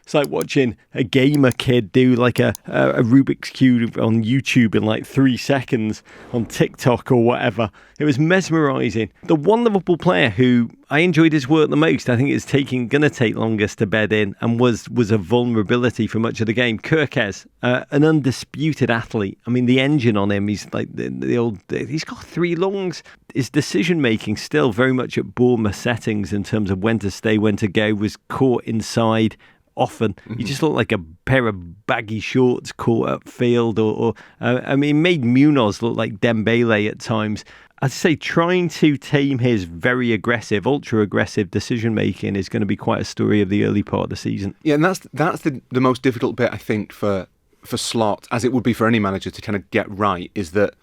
It's like watching a gamer kid do like a Rubik's Cube on YouTube in like 3 seconds on TikTok or whatever. It was mesmerising. The one Liverpool player who I enjoyed his work the most, I think it's going to take longest to bed in, and was a vulnerability for much of the game. Gyökeres, an undisputed athlete. I mean, the engine on him, he's like he's got 3 lungs. His decision making still very much at Bournemouth settings in terms of when to stay, when to go, was caught inside often. You just look like a pair of baggy shorts caught up field, or made Munoz look like Dembele at times. I'd say trying to tame his very aggressive, ultra-aggressive decision-making is going to be quite a story of the early part of the season. Yeah, and that's the most difficult bit, I think, for Slot, as it would be for any manager to kind of get right, is that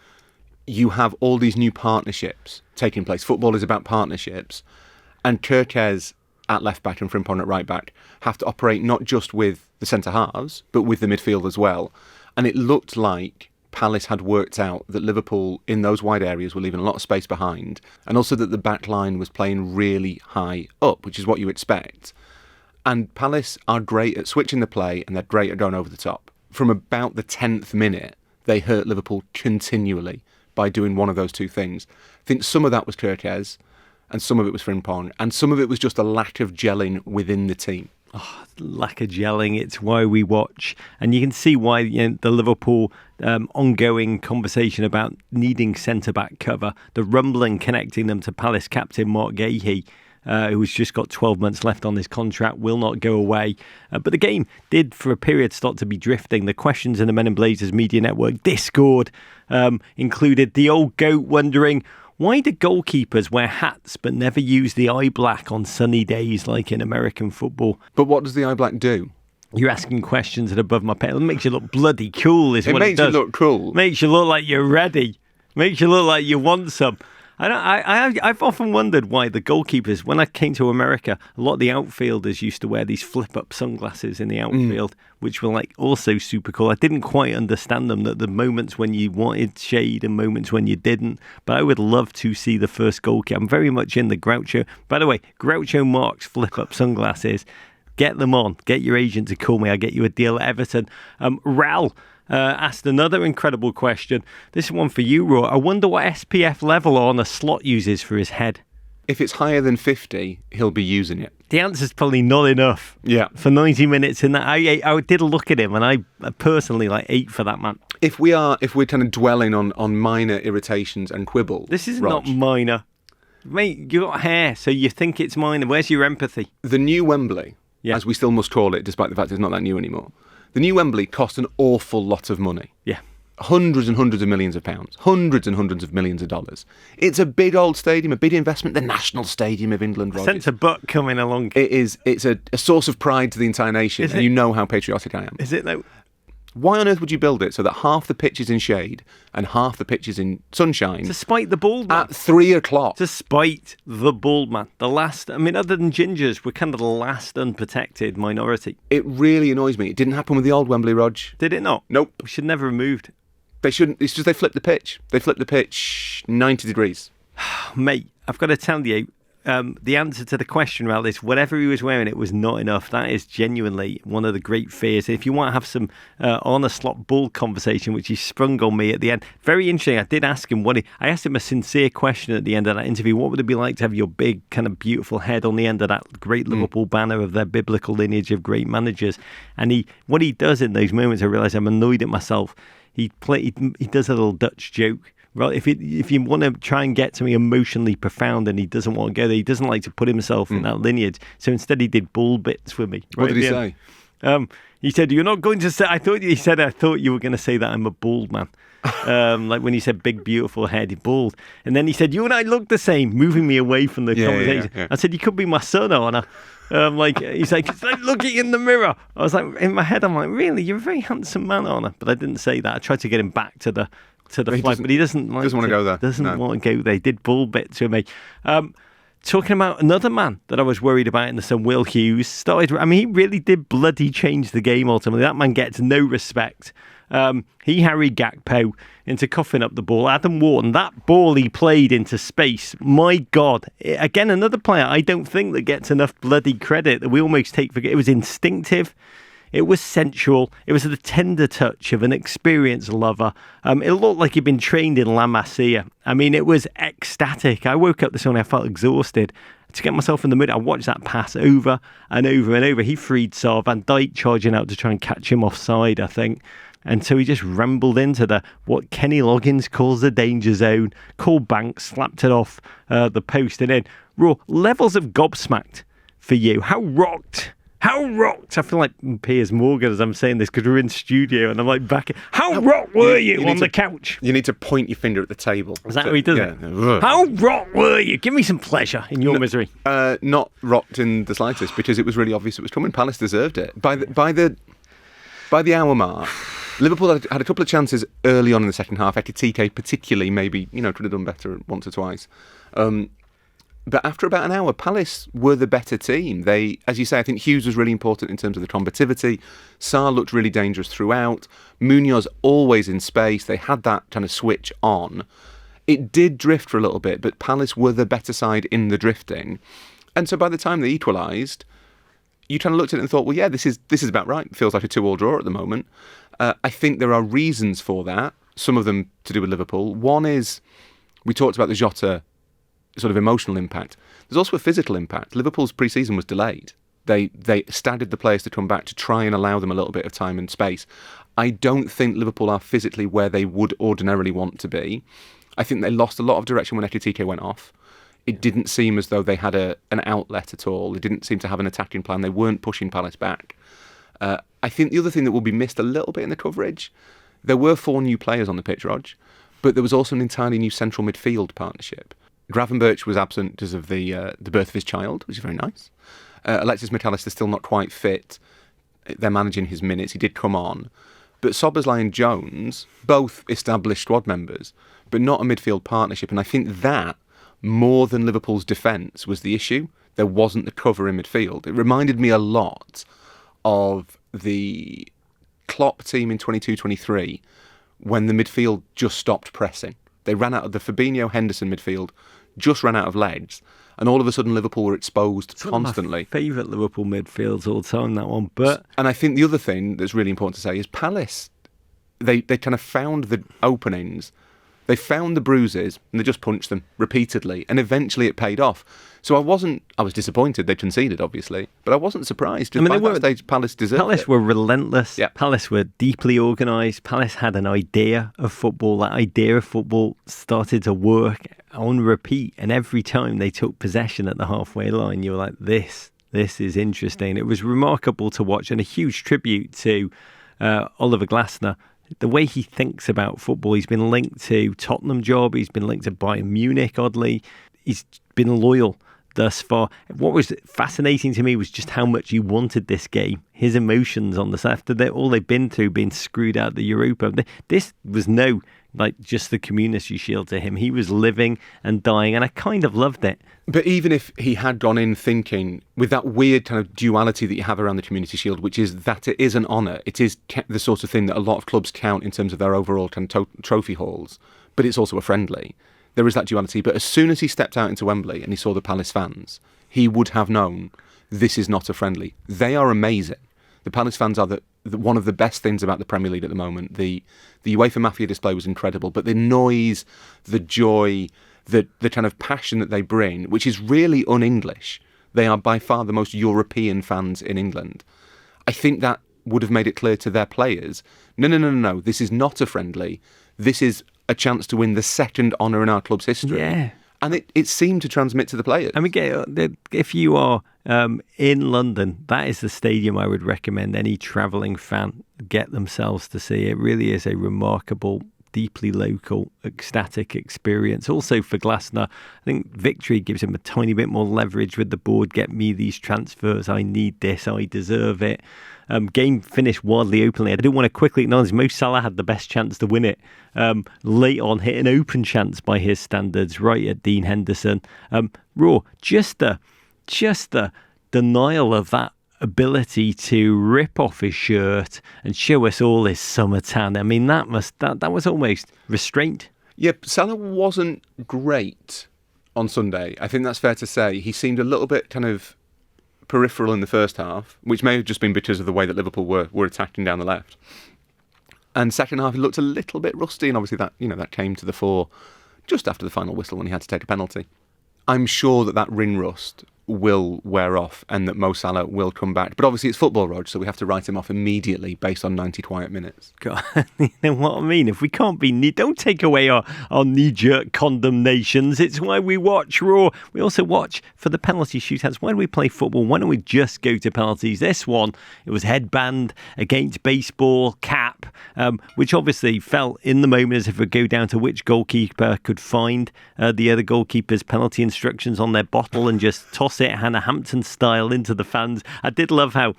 you have all these new partnerships taking place. Football is about partnerships. and Gyökeres at left back and Frimpong at right back have to operate not just with the centre halves, but with the midfield as well. And it looked like Palace had worked out that Liverpool in those wide areas were leaving a lot of space behind, and also that the back line was playing really high up, which is what you expect. And Palace are great at switching the play, and they're great at going over the top. From about the 10th minute, they hurt Liverpool continually by doing one of those two things. I think some of that was Gyökeres, and some of it was Frimpong, and some of it was just a lack of gelling within the team. Lack of gelling, it's why we watch. And you can see why the Liverpool ongoing conversation about needing centre-back cover, the rumbling connecting them to Palace captain Mark Gahey, who's just got 12 months left on his contract, will not go away. But the game did, for a period, start to be drifting. The questions in the Men in Blazers Media Network Discord included the old goat wondering, why do goalkeepers wear hats but never use the eye black on sunny days like in American football? But what does the eye black do? You're asking questions that are above my pay. It makes you look bloody cool, is what it does. It makes you look cool. Makes you look like you're ready. Makes you look like you want some. I've often wondered why the goalkeepers, when I came to America, a lot of the outfielders used to wear these flip-up sunglasses in the outfield, which were like also super cool. I didn't quite understand them, that the moments when you wanted shade and moments when you didn't. But I would love to see the first goalkeeper. I'm very much in the Groucho. By the way, Groucho Marx flip-up sunglasses. Get them on. Get your agent to call me. I'll get you a deal at Everton. Ral asked another incredible question. This is one for you, Roy. I wonder what SPF level on a slot uses for his head. If it's higher than 50, he'll be using it. The answer's probably not enough. Yeah. For 90 minutes in that. I did look at him and I personally ate for that man. If we're kind of dwelling on minor irritations and quibble. This is not minor. Mate, you got hair, so you think it's minor. Where's your empathy? The new Wembley, as we still must call it, despite the fact it's not that new anymore. The new Wembley cost an awful lot of money. Yeah. Hundreds and hundreds of millions of pounds. Hundreds and hundreds of millions of dollars. It's a big old stadium, a big investment. The National Stadium of England, Rog. Centre butt coming along. It is. It's a source of pride to the entire nation. And you know how patriotic I am. Is it though? Why on earth would you build it so that half the pitch is in shade and half the pitch is in sunshine? To spite the bald man. At 3 o'clock. To spite the bald man. The last, other than gingers, we're kind of the last unprotected minority. It really annoys me. It didn't happen with the old Wembley, Rog. Did it not? Nope. We should never have moved. They shouldn't. It's just they flipped the pitch. They flipped the pitch 90 degrees. Mate, I've got to tell you, the answer to the question about this, whatever he was wearing, it was not enough. That is genuinely one of the great fears. If you want to have some on a slot ball conversation, which he sprung on me at the end, very interesting. I did ask him I asked him a sincere question at the end of that interview. What would it be like to have your big kind of beautiful head on the end of that great Liverpool banner of their biblical lineage of great managers? And what he does in those moments, I realise I'm annoyed at myself. He does a little Dutch joke. Right, if you want to try and get something emotionally profound and he doesn't want to go there, he doesn't like to put himself in that lineage. So instead he did ball bits with me. What did he say? He said, you're not going to say, I thought you were going to say that I'm a bald man. Like when he said big, beautiful head, bald. And then he said, you and I look the same, moving me away from the conversation. Yeah. I said, you could be my son, Anna. He's like, it's like looking in the mirror. I was like, in my head, I'm like, really? You're a very handsome man, Anna. But I didn't say that. I tried to get him back to the flight, but he doesn't want to go there. Doesn't want to go there. He did ball bits with me. Talking about another man that I was worried about in the sun, Will Hughes, he really did bloody change the game ultimately. That man gets no respect. He harried Gakpo into coughing up the ball. Adam Wharton, that ball he played into space, my God. Again, another player I don't think that gets enough bloody credit that we almost take for. It was instinctive. It was sensual. It was the tender touch of an experienced lover. It looked like he'd been trained in La Masia. It was ecstatic. I woke up this morning, I felt exhausted. To get myself in the mood, I watched that pass over and over and over. He freed Sar, Van Dijk charging out to try and catch him offside, I think. And so he just rambled into what Kenny Loggins calls the danger zone. Called Banks, slapped it off the post and in. Raw, levels of gobsmacked for you. How rocked I feel like Piers Morgan as I'm saying this because we're in studio and I'm like back. How rocked were you on the couch? You need to point your finger at the table. Is that what he does? Yeah. How rocked were you? Give me some pleasure in your misery. Not rocked in the slightest because it was really obvious it was coming. Palace deserved it. By the hour mark, Liverpool had a couple of chances early on in the second half. Ekitike particularly maybe could have done better once or twice. But after about an hour, Palace were the better team. They, as you say, I think Hughes was really important in terms of the combativity. Sarr looked really dangerous throughout. Munoz always in space. They had that kind of switch on. It did drift for a little bit, but Palace were the better side in the drifting. And so by the time they equalised, you kind of looked at it and thought, well, yeah, this is about right. It feels like a 2-2 draw at the moment. I think there are reasons for that, some of them to do with Liverpool. One is, we talked about the Jota sort of emotional impact. There's also a physical impact. Liverpool's pre-season was delayed. They staggered the players to come back to try and allow them a little bit of time and space. I don't think Liverpool are physically where they would ordinarily want to be. I think they lost a lot of direction when Ekitike went off. It didn't seem as though they had an outlet at all. They didn't seem to have an attacking plan. They weren't pushing Palace back. I think the other thing that will be missed a little bit in the coverage, there were 4 new players on the pitch, Rog, but there was also an entirely new central midfield partnership. Gravenberch was absent because of the birth of his child, which is very nice. Alexis McAllister's still not quite fit. They're managing his minutes. He did come on. But Szoboszlai and Jones, both established squad members, but not a midfield partnership. And I think that, more than Liverpool's defence, was the issue. There wasn't the cover in midfield. It reminded me a lot of the Klopp team in 22-23 when the midfield just stopped pressing. They ran out of the Fabinho-Henderson midfield, just ran out of legs, and all of a sudden Liverpool were exposed constantly. My favourite Liverpool midfields all the time, that one. But and I think the other thing that's really important to say is Palace, they kind of found the openings, they found the bruises, and they just punched them repeatedly, and eventually it paid off. So I was disappointed they conceded, obviously, but I wasn't surprised. Just by that stage, Palace deserved it. Palace were relentless. Yeah. Palace were deeply organised. Palace had an idea of football. That idea of football started to work on repeat, and every time they took possession at the halfway line, you were like, this is interesting. It was remarkable to watch, and a huge tribute to Oliver Glasner. The way he thinks about football, he's been linked to Tottenham job, he's been linked to Bayern Munich, oddly. He's been loyal thus far. What was fascinating to me was just how much he wanted this game. His emotions on this, after all they've been through, being screwed out of the Europa. This was just the community shield to him. He was living and dying, and I kind of loved it. But even if he had gone in thinking with that weird kind of duality that you have around the community shield, which is that it is an honour, it is the sort of thing that a lot of clubs count in terms of their overall kind of trophy hauls, but it's also a friendly. There is that duality, but as soon as he stepped out into Wembley and he saw the Palace fans, he would have known this is not a friendly. They are amazing. The Palace fans are one of the best things about the Premier League at the moment. The UEFA Mafia display was incredible, but the noise, the joy, the kind of passion that they bring, which is really un-English. They are by far the most European fans in England. I think that would have made it clear to their players, no, this is not a friendly. This is a chance to win the second honour in our club's history. Yeah. And it seemed to transmit to the players. I mean, if you are in London, that is the stadium I would recommend any travelling fan get themselves to see. It really is a remarkable, deeply local, ecstatic experience. Also for Glasner, I think victory gives him a tiny bit more leverage with the board. Get me these transfers. I need this. I deserve it. Game finished wildly openly. I do want to quickly acknowledge Mo Salah had the best chance to win it. Late on, hit an open chance by his standards, right at Dean Henderson. Raw, just the denial of that ability to rip off his shirt and show us all his summer tan. I mean, that was almost restraint. Yeah, Salah wasn't great on Sunday. I think that's fair to say. He seemed a little bit kind of peripheral in the first half, which may have just been because of the way that Liverpool were attacking down the left. And second half, he looked a little bit rusty, and obviously that came to the fore just after the final whistle when he had to take a penalty. I'm sure that ring rust will wear off and that Mo Salah will come back. But obviously it's football, Rog, so we have to write him off immediately based on 90 quiet minutes. God, you know what I mean? If we can't don't take away our knee-jerk condemnations. It's why we watch Raw. We also watch for the penalty shootouts. Why do we play football? Why don't we just go to penalties? This one, it was headband against baseball, cap, which obviously felt in the moment as if it would go down to which goalkeeper could find the other goalkeeper's penalty instructions on their bottle and just toss it Hannah Hampton style into the fans. I did love how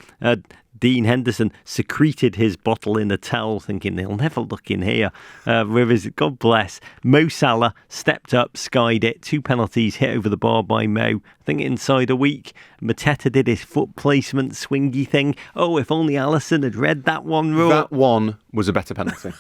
Dean Henderson secreted his bottle in a towel, thinking they'll never look in here. Whereas, God bless, Mo Salah stepped up, skied it. 2 penalties hit over the bar by Mo. I think inside a week, Mateta did his foot placement swingy thing. Oh, if only Alisson had read that one rule. That one was a better penalty.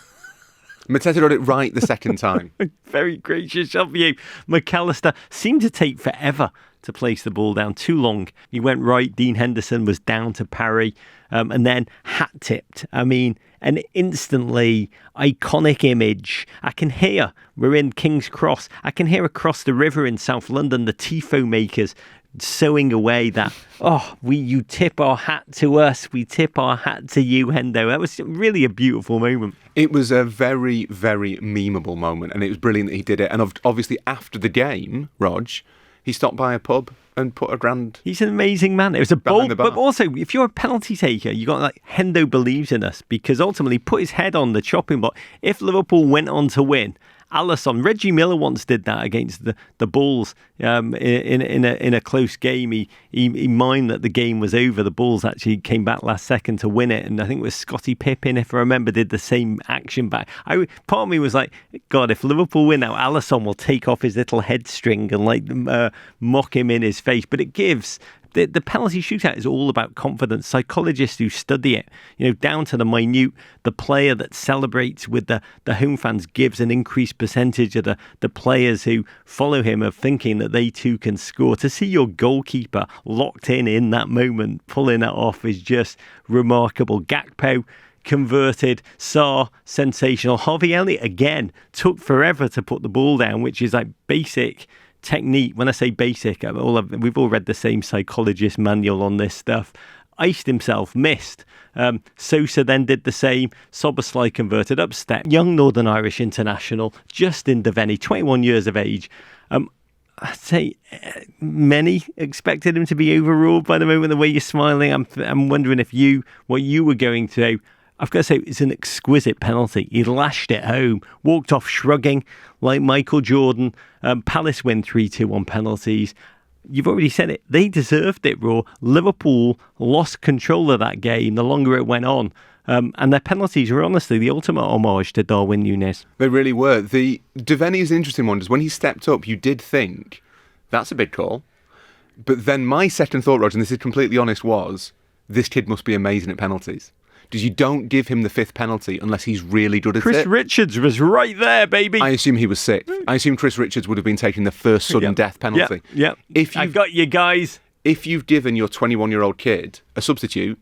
Mateta got it right the second time. Very gracious of you. McAllister seemed to take forever to place the ball down, too long. He went right. Dean Henderson was down to parry, and then hat-tipped. I mean, an instantly iconic image. I can hear, we're in King's Cross, I can hear across the river in South London the tifo makers sewing away that, you tip our hat to us, we tip our hat to you, Hendo. That was really a beautiful moment. It was a very, very memeable moment, and it was brilliant that he did it. And obviously after the game, Rog, he stopped by a pub and put a grand... He's an amazing man. It was a bold... But also, if you're a penalty taker, you got Hendo believes in us, because ultimately put his head on the chopping block. If Liverpool went on to win, Alisson, Reggie Miller once did that against the Bulls in a close game. He mined that the game was over. The Bulls actually came back last second to win it, and I think it was Scottie Pippen, if I remember, did the same action back. Part of me was like, God, if Liverpool win now, Alisson will take off his little head string and mock him in his face. But it gives... The penalty shootout is all about confidence. Psychologists who study it, down to the minute, the player that celebrates with the home fans gives an increased percentage of the players who follow him of thinking that they too can score. To see your goalkeeper locked in that moment, pulling it off is just remarkable. Gakpo converted, Sarr, sensational. Harvey Elliott, again, took forever to put the ball down, which is basic technique. When I say basic, we've all read the same psychologist manual on this stuff. Iced himself, missed. Sosa then did the same. Szoboszlai converted, up step. Young Northern Irish international, Justin Devaney, 21 years of age. I'd say many expected him to be overruled by the moment. The way you're smiling, I'm wondering what you were going to. I've got to say, it's an exquisite penalty. He lashed it home, walked off shrugging like Michael Jordan. Palace win 3-2 on penalties. You've already said it. They deserved it, Raw. Liverpool lost control of that game the longer it went on. And their penalties were honestly the ultimate homage to Darwin Núñez. They really were. The Devaney is an interesting one. Because when he stepped up, you did think, that's a big call. But then my second thought, Roger, and this is completely honest, was, this kid must be amazing at penalties. Because you don't give him the 5th penalty unless he's really good at it. Chris Richards was right there, baby. I assume he was 6th. I assume Chris Richards would have been taking the first sudden death penalty. Yeah. I've got you guys. If you've given your 21-year-old kid a substitute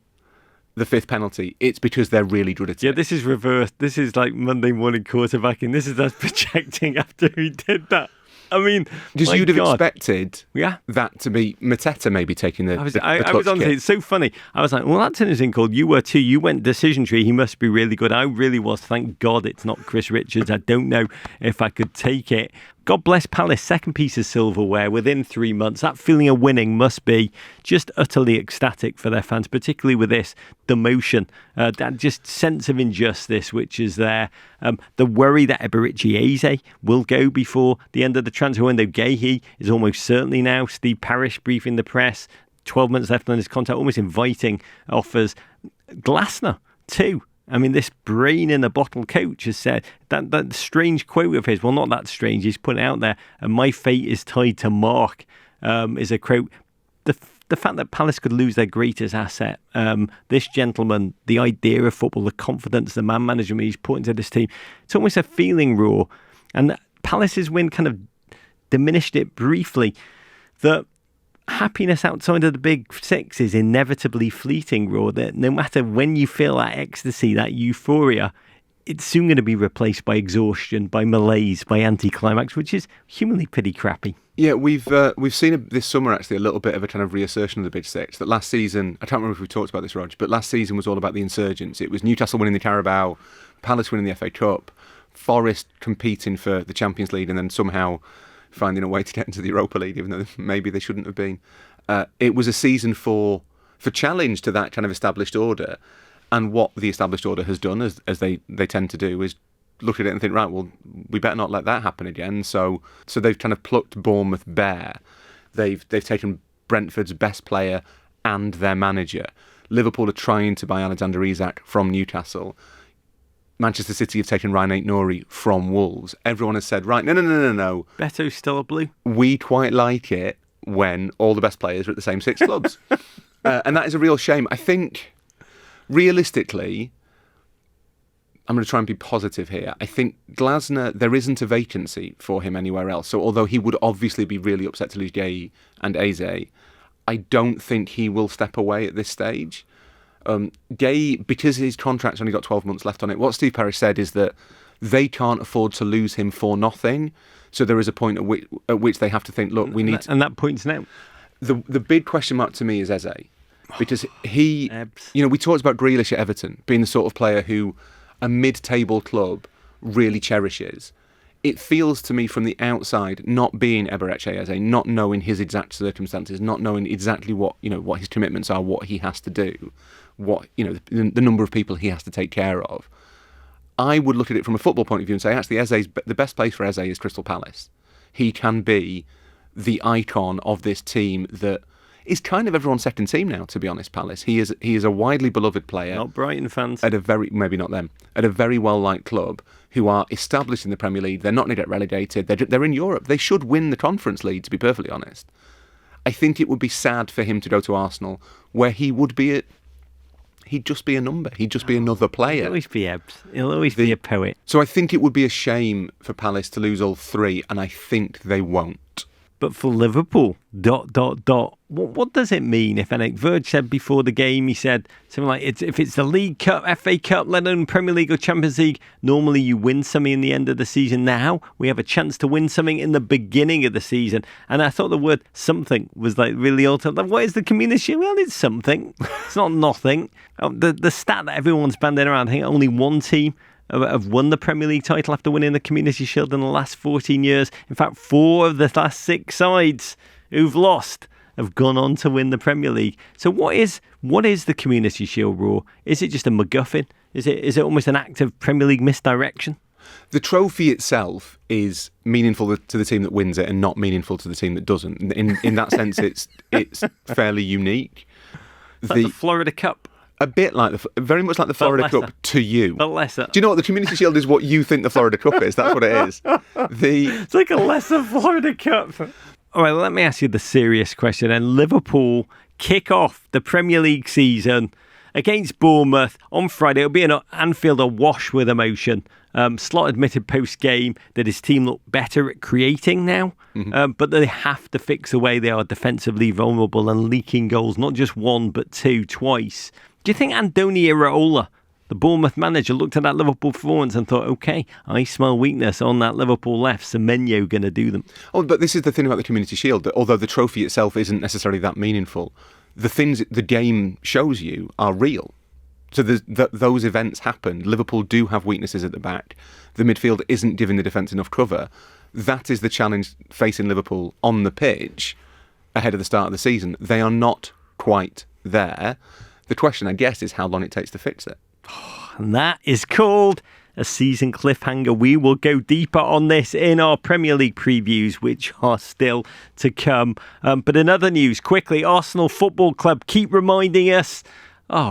the 5th penalty, it's because they're really good at it. Yeah, this is reversed. This is like Monday morning quarterbacking. This is us projecting after he did that. I mean, because you'd have expected that to be Mateta maybe taking the touch I was honestly, it's so funny. I was like, well, that's an interesting call. You were too. You went decision tree. He must be really good. I really was. Thank God it's not Chris Richards. I don't know if I could take it. God bless Palace, second piece of silverware within 3 months. That feeling of winning must be just utterly ecstatic for their fans, particularly with this demotion, that just sense of injustice which is there. The worry that Eberechi Eze will go before the end of the transfer window. Gahey is almost certainly now. Steve Parish briefing the press. 12 months left on his contract, almost inviting offers. Glasner, too. I mean, this brain-in-a-bottle coach has said that strange quote of his, well, not that strange, he's put it out there, and my fate is tied to Mark, is a quote. The fact that Palace could lose their greatest asset, this gentleman, the idea of football, the confidence, the man management he's put into this team, it's almost a feeling, Raw, and Palace's win kind of diminished it briefly, that happiness outside of the big 6 is inevitably fleeting, Raw. That no matter when you feel that ecstasy, that euphoria, it's soon going to be replaced by exhaustion, by malaise, by anticlimax, which is humanly pretty crappy. Yeah, we've seen this summer actually a little bit of a kind of reassertion of the big 6. That last season, I can't remember if we talked about this, Rog, but last season was all about the insurgents. It was Newcastle winning the Carabao, Palace winning the FA Cup, Forest competing for the Champions League, and then somehow finding a way to get into the Europa League, even though maybe they shouldn't have been. It was a season for challenge to that kind of established order. And what the established order has done, as they tend to do, is look at it and think, right, well, we better not let that happen again. So they've kind of plucked Bournemouth bare. They've taken Brentford's best player and their manager. Liverpool are trying to buy Alexander Isak from Newcastle. Manchester City have taken Ryan Aït-Nouri from Wolves. Everyone has said, right, no. Beto's still a Blue. We quite like it when all the best players are at the same 6 clubs. And that is a real shame. I think, realistically, I'm going to try and be positive here. I think Glasner, there isn't a vacancy for him anywhere else. So although he would obviously be really upset to lose Gueye and Eze, I don't think he will step away at this stage. Gueye, because his contract's only got 12 months left on it, what Steve Parish said is that they can't afford to lose him for nothing. So there is a point at which they have to think, look, we need to... And that point's now. The big question mark to me is Eze. Because he... we talked about Grealish at Everton, being the sort of player who a mid-table club really cherishes. It feels to me from the outside, not being Eberechi Eze, not knowing his exact circumstances, not knowing exactly what his commitments are, what he has to do, the number of people he has to take care of. I would look at it from a football point of view and say, actually, the best place for Eze is Crystal Palace. He can be the icon of this team that is kind of everyone's second team now, to be honest, Palace. He is a widely beloved player. Not Brighton fans. Maybe not them. At a very well-liked club who are established in the Premier League. They're not going to get relegated. They're in Europe. They should win the Conference League, to be perfectly honest. I think it would be sad for him to go to Arsenal, where he'd just be a number. He'd just be another player. He'll always be Ebbs. He'll always be a poet. So I think it would be a shame for Palace to lose all 3, and I think they won't. But for Liverpool, ... What does it mean, if anything? Verge said before the game, he said something like, if it's the League Cup, FA Cup, let alone Premier League or Champions League, normally you win something in the end of the season. Now we have a chance to win something in the beginning of the season. And I thought the word something was like really altered. Like, what is the Community Shield? Well, it's something. It's not nothing. The stat that everyone's banding around, I think only one team have won the Premier League title after winning the Community Shield in the last 14 years. In fact, 4 of the last 6 sides who've lost have gone on to win the Premier League. So what is the Community Shield, Raw? Is it just a MacGuffin? Is it almost an act of Premier League misdirection? The trophy itself is meaningful to the team that wins it and not meaningful to the team that doesn't. In that sense, it's fairly unique. It's like the Florida Cup. A bit like very much like the Florida Cup to you. But lesser. Do you know what the Community Shield is? What you think the Florida Cup is? That's what it is. It's like a lesser Florida Cup. All right, let me ask you the serious question. And Liverpool kick off the Premier League season against Bournemouth on Friday. It'll be an Anfield awash with emotion. Slot admitted post-game that his team look better at creating now, but they have to fix the way they are defensively vulnerable and leaking goals, not just 1 but 2 twice. Do you think Andoni Iraola, the Bournemouth manager, looked at that Liverpool performance and thought, OK, I smell weakness on that Liverpool left, Semenyo going to do them? Oh, but this is the thing about the Community Shield, that although the trophy itself isn't necessarily that meaningful, the things the game shows you are real. So those events happened. Liverpool do have weaknesses at the back. The midfield isn't giving the defence enough cover. That is the challenge facing Liverpool on the pitch ahead of the start of the season. They are not quite there. The question, I guess, is how long it takes to fix it. And that is called a season cliffhanger. We will go deeper on this in our Premier League previews, which are still to come. But in other news, quickly, Arsenal Football Club keep reminding us,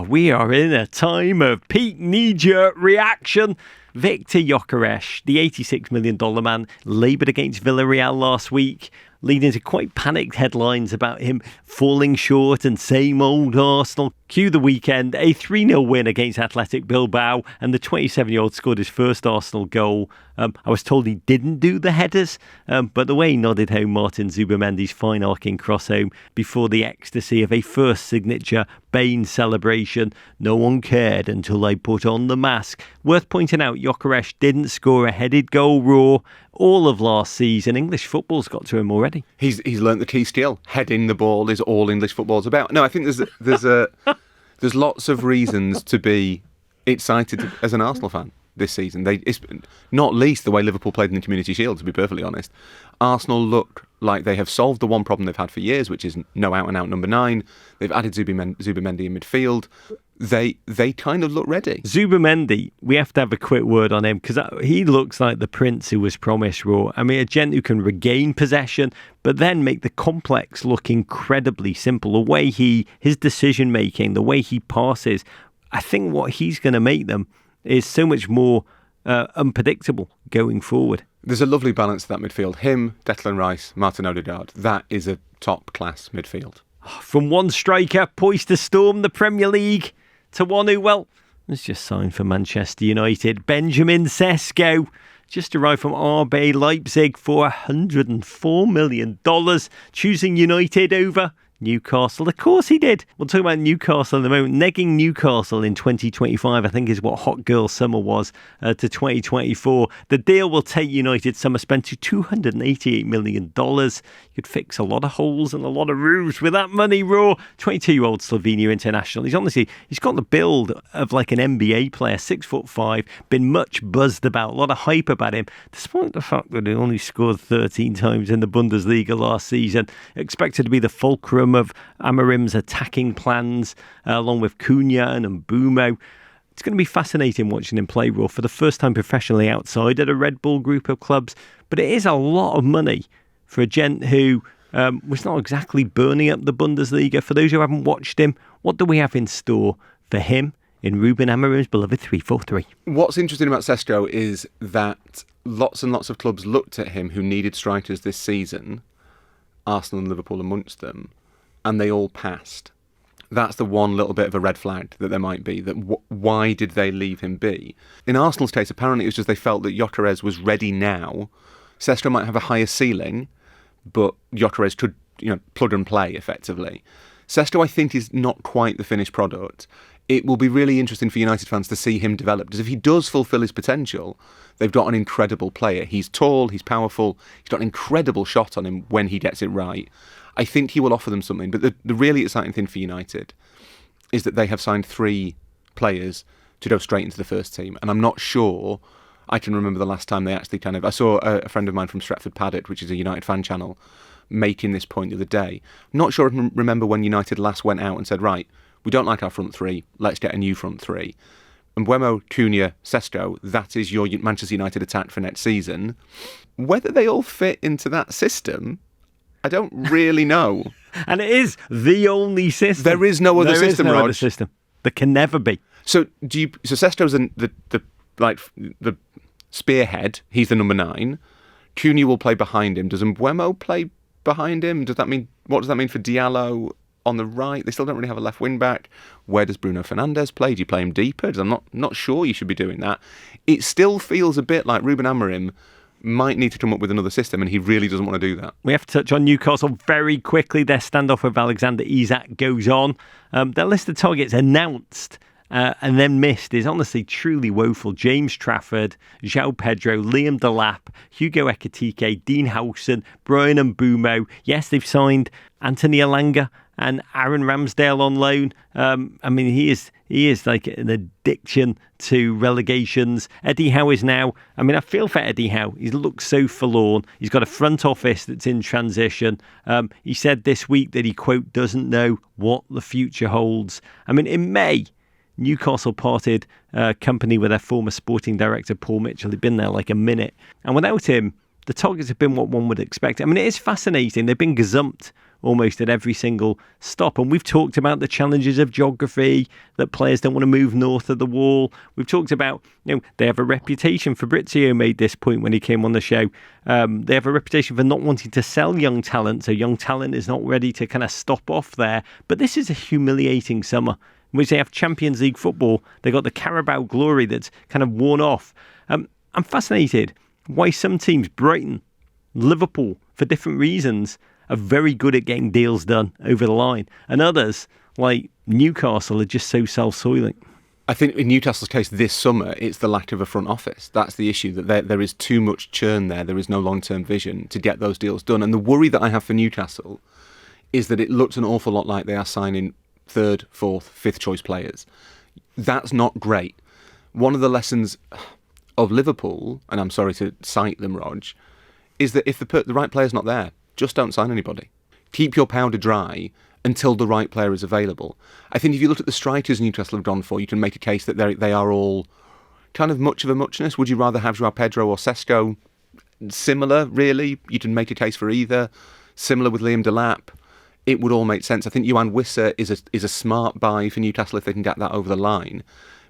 we are in a time of peak knee-jerk reaction. Viktor Gyökeres, the $86 million man, laboured against Villarreal last week, leading to quite panicked headlines about him falling short and same old Arsenal. Cue the weekend, a 3-0 win against Athletic Bilbao, and the 27-year-old scored his first Arsenal goal. I was told he didn't do the headers, but the way he nodded home Martin Zubimendi's fine arcing cross home before the ecstasy of a first signature Bane celebration, no one cared until I put on the mask. Worth pointing out, Gyökeres didn't score a headed goal raw all of last season. English football's got to him already. He's learnt the key skill. Heading the ball is all English football's about. No, I think there's lots of reasons to be excited as an Arsenal fan this season. It's not least the way Liverpool played in the Community Shield, to be perfectly honest. Arsenal look like they have solved the one problem they've had for years, which is no out-and-out number 9. They've added Zubimendi in midfield. they kind of look ready. Zubimendi, we have to have a quick word on him because he looks like the prince who was promised, Raw. I mean, a gent who can regain possession, but then make the complex look incredibly simple. The way his decision making, the way he passes, I think what he's going to make them is so much more unpredictable going forward. There's a lovely balance to that midfield. Him, Declan Rice, Martin Odegaard. That is a top-class midfield. From one striker poised to storm the Premier League to one who, well, has just signed for Manchester United. Benjamin Šeško just arrived from RB Leipzig for $104 million, choosing United over Newcastle. Of course he did. We'll talk about Newcastle in a moment. Negging Newcastle in 2025, I think, is what Hot Girl Summer was to 2024. The deal will take United summer spent to $288 million. You could fix a lot of holes and a lot of roofs with that money, Raw. 22-year-old Slovenia international. He's got the build of like an NBA player, 6'5", been much buzzed about, a lot of hype about him, despite the fact that he only scored 13 times in the Bundesliga last season. Expected to be the fulcrum of Amorim's attacking plans, along with Cunha and Mbeumo. It's going to be fascinating watching him play, Raw, for the first time professionally outside at a Red Bull group of clubs. But it is a lot of money for a gent who was not exactly burning up the Bundesliga. For those who haven't watched him, what do we have in store for him in Ruben Amorim's beloved 3-4-3? What's interesting about Šeško is that lots and lots of clubs looked at him who needed strikers this season, Arsenal and Liverpool amongst them, and they all passed. That's the one little bit of a red flag that there might be. That why did they leave him be? In Arsenal's case, apparently it was just they felt that Gyökeres was ready now. Šeško might have a higher ceiling, but Gyökeres could, plug and play effectively. Šeško, I think, is not quite the finished product. It will be really interesting for United fans to see him develop, because if he does fulfil his potential, they've got an incredible player. He's tall, he's powerful, he's got an incredible shot on him when he gets it right. I think he will offer them something. But the really exciting thing for United is that they have signed 3 players to go straight into the first team. And I'm not sure I can remember the last time they actually I saw a friend of mine from Stretford Paddock, which is a United fan channel, making this point the other day. I'm not sure I can remember when United last went out and said, right, we don't like our front 3, let's get a new front 3. And Mbeumo, Cunha, Šeško, that is your Manchester United attack for next season. Whether they all fit into that system, I don't really know. And it is the only system. There is no other system, Rog. Rog. Other system. There can never be. So Šeško's the spearhead. He's the number 9. Cunha will play behind him. Does Mbeumo play behind him? What does that mean for Diallo on the right? They still don't really have a left wing back. Where does Bruno Fernandes play? Do you play him deeper? I'm not sure you should be doing that. It still feels a bit like Ruben Amorim might need to come up with another system, and he really doesn't want to do that. We have to touch on Newcastle very quickly. Their standoff with Alexander Isak goes on. Their list of targets announced and then missed is honestly truly woeful. James Trafford, João Pedro, Liam Delap, Hugo Ekitike, Dean Henderson, Brian Mbeumo. Yes, they've signed Anthony Elanga and Aaron Ramsdale on loan. He is like an addiction to relegations. Eddie Howe is now, I feel for Eddie Howe. He looks so forlorn. He's got a front office that's in transition. He said this week that he, quote, doesn't know what the future holds. In May, Newcastle parted company with their former sporting director, Paul Mitchell. He'd been there like a minute. And without him, the targets have been what one would expect. It is fascinating. They've been gazumped almost at every single stop. And we've talked about the challenges of geography, that players don't want to move north of the wall. We've talked about, they have a reputation. Fabrizio made this point when he came on the show. They have a reputation for not wanting to sell young talent. So young talent is not ready to kind of stop off there. But this is a humiliating summer in which they have Champions League football. They got the Carabao glory that's kind of worn off. I'm fascinated why some teams, Brighton, Liverpool, for different reasons, are very good at getting deals done over the line. And others, like Newcastle, are just so self-soiling. I think in Newcastle's case this summer, it's the lack of a front office. That's the issue, that there is too much churn there. There is no long-term vision to get those deals done. And the worry that I have for Newcastle is that it looks an awful lot like they are signing 3rd, 4th, 5th choice players. That's not great. One of the lessons of Liverpool, and I'm sorry to cite them, Rog, is that if the right player's not there, just don't sign anybody. Keep your powder dry until the right player is available. I think if you look at the strikers Newcastle have gone for, you can make a case that they are all kind of much of a muchness. Would you rather have João Pedro or Šeško? Similar, really. You can make a case for either. Similar with Liam Delap. It would all make sense. I think Johan Wissa is a smart buy for Newcastle if they can get that over the line.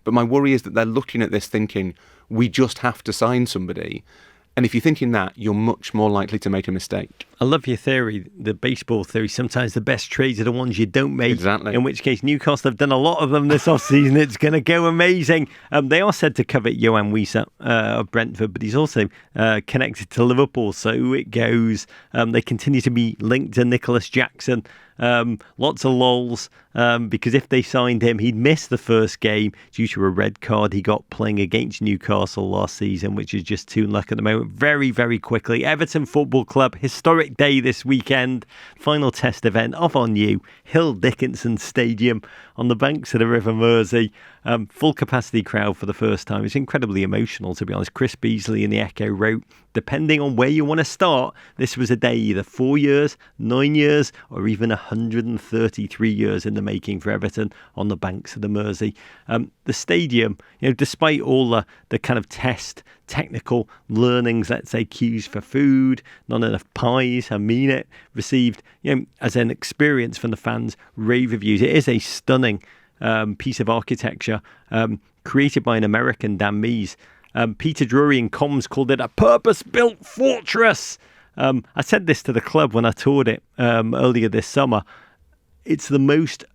But my worry is that they're looking at this thinking, we just have to sign somebody. And if you're thinking that, you're much more likely to make a mistake. I love your theory, the baseball theory. Sometimes the best trades are the ones you don't make. Exactly. In which case, Newcastle have done a lot of them this off-season. It's going to go amazing. They are said to covet Johan Wissa of Brentford, but he's also connected to Liverpool. So it goes. They continue to be linked to Nicholas Jackson. Lots of lols because if they signed him, he'd miss the first game due to a red card he got playing against Newcastle last season, which is just too luck at the moment. Very, very quickly, Everton Football Club, historic day this weekend, final test event of our new Hill Dickinson Stadium on the banks of the River Mersey. Full capacity crowd for the first time. It's incredibly emotional, to be honest. Chris Beasley in the Echo wrote, depending on where you want to start, this was a day either 4 years, 9 years, or even 133 years in the making for Everton on the banks of the Mersey. The stadium, despite all the kind of technical learnings, let's say queues for food, not enough pies, I mean it, received, as an experience from the fans, rave reviews. It is a stunning piece of architecture created by an American, Dan Mees. Peter Drury in comms called it a purpose-built fortress. I said this to the club when I toured it earlier this summer. It's the most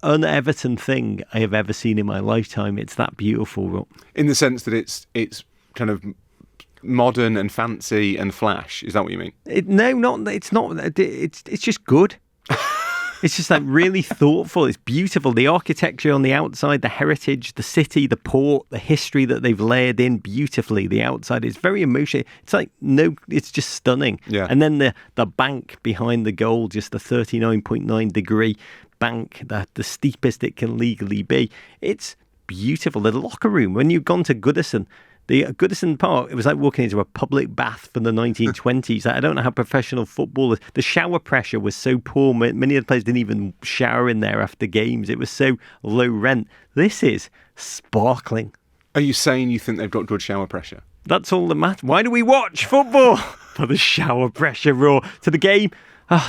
un-Everton thing I have ever seen in my lifetime. It's that beautiful. In the sense that it's kind of modern and fancy and flash. Is that what you mean? No, it's not. It's just good. It's just like really thoughtful. It's beautiful. The architecture on the outside, the heritage, the city, the port, the history that they've layered in beautifully. The outside is very emotional. It's like, it's just stunning. Yeah. And then the bank behind the goal, just the 39.9 degree bank, the steepest it can legally be. It's beautiful. The locker room, when you've gone to Goodison, the Goodison Park, it was like walking into a public bath from the 1920s. I don't know how professional football is. The shower pressure was so poor. Many of the players didn't even shower in there after games. It was so low rent. This is sparkling. Are you saying you think they've got good shower pressure? That's all that matters. Why do we watch football? For the shower pressure raw. To the game,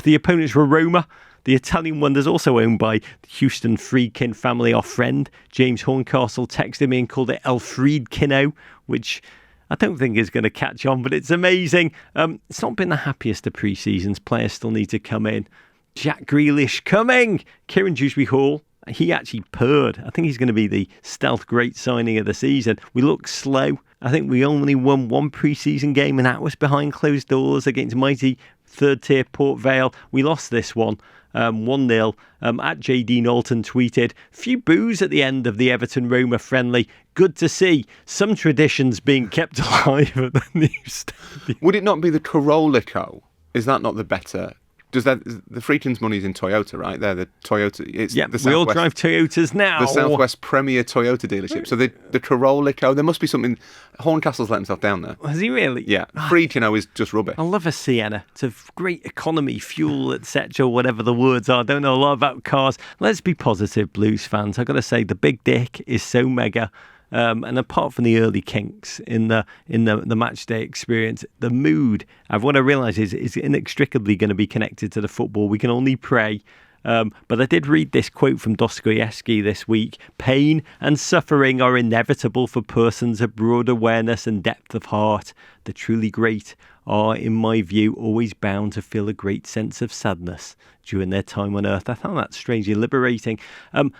the opponents were Roma. The Italian wonders also owned by the Houston Friedkin family. Our friend James Horncastle texted me and called it El Friedkino, which I don't think is going to catch on, but it's amazing. It's not been the happiest of pre-seasons. Players still need to come in. Jack Grealish coming. Kieran Dewsbury-Hall, he actually purred. I think he's going to be the stealth great signing of the season. We look slow. I think we only won one pre-season game, and that was behind closed doors against mighty third-tier Port Vale. We lost this one. 1-0. At JD Knowlton tweeted, few boos at the end of the Everton-Roma friendly. Good to see some traditions being kept alive at the new stadium. Would it not be the Corolico? Is that not the better? Does that the Friedkin's money's in Toyota, right? They're the Toyota. It's yeah, the we all drive Toyotas now. The Southwest Premier Toyota dealership. So the Corolico, there must be something. Horncastle's let himself down there. Has he really? Yeah. Friedkin is just rubbish. I love a Sienna. It's a great economy, fuel, etc., whatever the words are. I don't know a lot about cars. Let's be positive, Blues fans. I've got to say, the big dick is so mega. And apart from the early kinks in the match day experience, the mood, what I realise is inextricably going to be connected to the football. We can only pray. But I did read this quote from Dostoevsky this week. Pain and suffering are inevitable for persons of broad awareness and depth of heart. The truly great are, in my view, always bound to feel a great sense of sadness during their time on earth. I found that strangely liberating.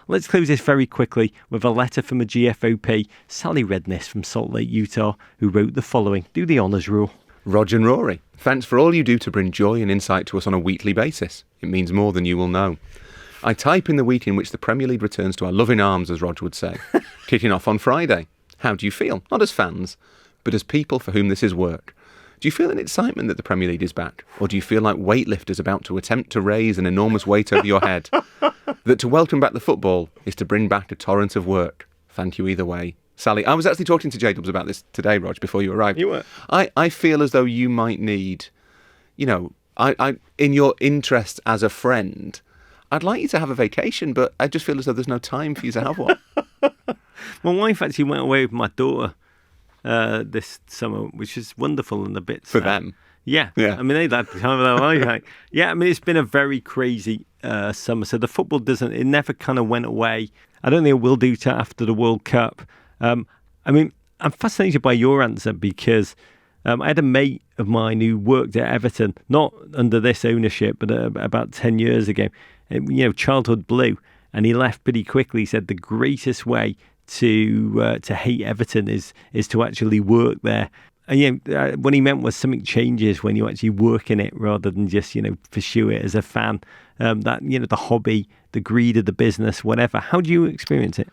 Let's close this very quickly with a letter from a GFOP, Sally Redness from Salt Lake, Utah, who wrote the following. Do the honours, Rule. Rog and Rory, thanks for all you do to bring joy and insight to us on a weekly basis. It means more than you will know. I type in the week in which the Premier League returns to our loving arms, as Rog would say, kicking off on Friday. How do you feel? Not as fans, but as people for whom this is work. Do you feel an excitement that the Premier League is back? Or do you feel like weightlifters about to attempt to raise an enormous weight over your head? That to welcome back the football is to bring back a torrent of work. Thank you either way. Sally, I was actually talking to J-Dubs about this today, Rog, before you arrived. You were? I feel as though you might need, I in your interest as a friend, I'd like you to have a vacation, but I just feel as though there's no time for you to have one. My wife actually went away with my daughter this summer, which is wonderful and a bit sad. For them. Yeah. Yeah. I mean, they've had the time of their life. Like, yeah, I mean, it's been a very crazy summer. So the football it never kind of went away. I don't think it will do to after the World Cup. I mean, I'm fascinated by your answer because I had a mate of mine who worked at Everton, not under this ownership, but about 10 years ago. Childhood blue. And he left pretty quickly. He said the greatest way to hate Everton is to actually work there. And what he meant was something changes when you actually work in it rather than just pursue it as a fan. The hobby, the greed of the business, whatever. How do you experience it?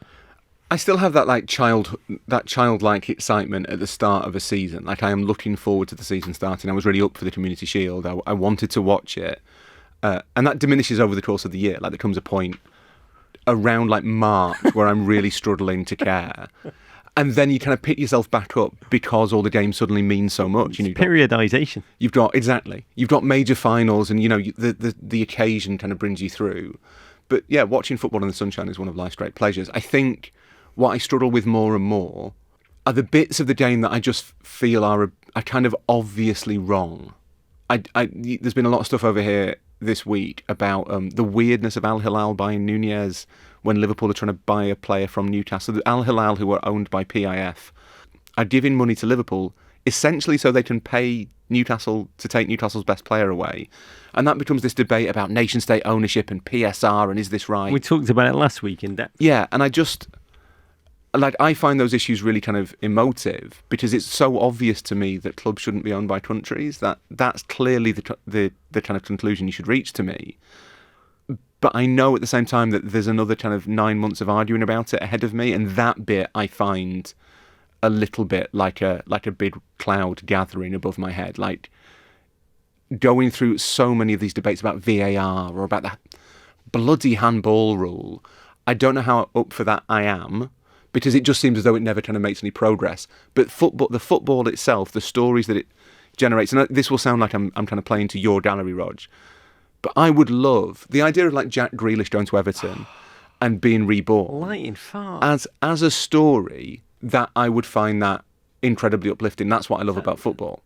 I still have that childlike excitement at the start of a season. Like, I am looking forward to the season starting. I was really up for the Community Shield. I wanted to watch it, and that diminishes over the course of the year. Like, there comes a point around like March where I'm really struggling to care. And then you kind of pick yourself back up because all the games suddenly mean so much. Periodisation. You've got major finals, and the occasion kind of brings you through. But yeah, watching football in the sunshine is one of life's great pleasures. I think what I struggle with more and more are the bits of the game that I just feel are kind of obviously wrong. There's been a lot of stuff over here this week about the weirdness of Al Hilal buying Núñez when Liverpool are trying to buy a player from Newcastle. Al Hilal, who are owned by PIF, are giving money to Liverpool essentially so they can pay Newcastle to take Newcastle's best player away. And that becomes this debate about nation-state ownership and PSR and is this right? We talked about it last week in depth. Yeah, and I find those issues really kind of emotive because it's so obvious to me that clubs shouldn't be owned by countries. That's clearly the kind of conclusion you should reach to me. But I know at the same time that there's another kind of 9 months of arguing about it ahead of me, and that bit I find a little bit like a big cloud gathering above my head. Like, going through so many of these debates about VAR or about that bloody handball rule, I don't know how up for that I am, because it just seems as though it never kind of makes any progress. But the football itself, the stories that it generates, and this will sound like I'm kind of playing to your gallery, Rog, but I would love the idea of like Jack Grealish going to Everton and being reborn. Lighting far. As a story, that I would find that incredibly uplifting. That's what I love about football.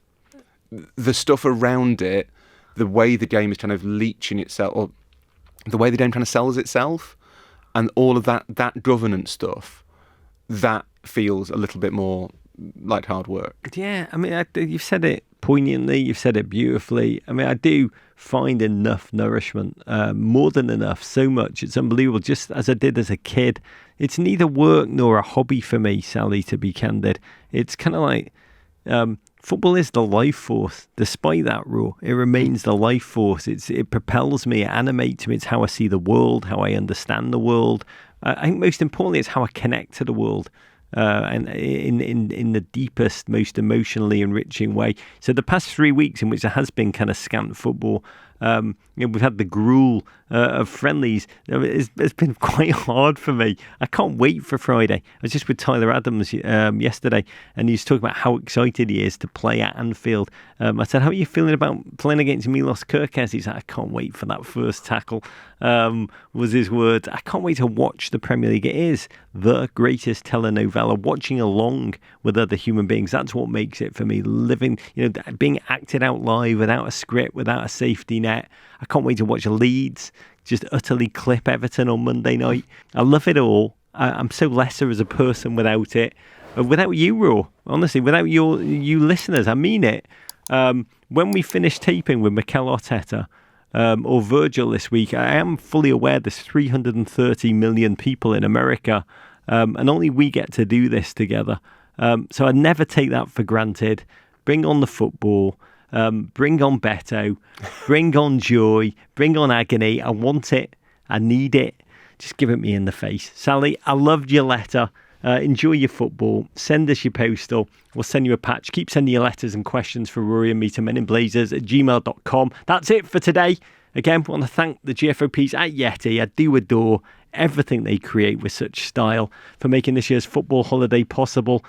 The stuff around it, the way the game is kind of leeching itself, or the way the game kind of sells itself, and all of that governance stuff, that feels a little bit more like hard work. Yeah, I mean, you've said it poignantly, you've said it beautifully. I mean, I do find enough nourishment, more than enough, so much. It's unbelievable, just as I did as a kid. It's neither work nor a hobby for me, Sally, to be candid. It's kind of like football is the life force. Despite that rule, it remains the life force. It propels me, it animates me. It's how I see the world, how I understand the world. I think most importantly, it's how I connect to the world. And in the deepest, most emotionally enriching way. So the past 3 weeks in which there has been kind of scant football, we've had the gruel of friendlies. It's been quite hard for me. I can't wait for Friday. I was just with Tyler Adams yesterday, and he was talking about how excited he is to play at Anfield. I said, how are you feeling about playing against Milos Gyökeres? He's like, I can't wait for that first tackle, was his words. I can't wait to watch the Premier League. It is the greatest telenovela, watching along with other human beings. That's what makes it for me. Living, being acted out live without a script, without a safety net. I can't wait to watch Leeds just utterly clip Everton on Monday night. I love it all. I'm so lesser as a person without it. Without you, Raw. Honestly, without you listeners, I mean it. When we finish taping with Mikel Arteta or Virgil this week, I am fully aware there's 330 million people in America, and only we get to do this together. So I never take that for granted. Bring on the football. Bring on Beto, bring on joy, bring on agony. I want it. I need it. Just give it me in the face. Sally, I loved your letter. Enjoy your football. Send us your postal. We'll send you a patch. Keep sending your letters and questions for Rory and me to meninblazers@gmail.com. That's it for today. Again, I want to thank the GFOPs at YETI. I do adore everything they create with such style for making this year's football holiday possible.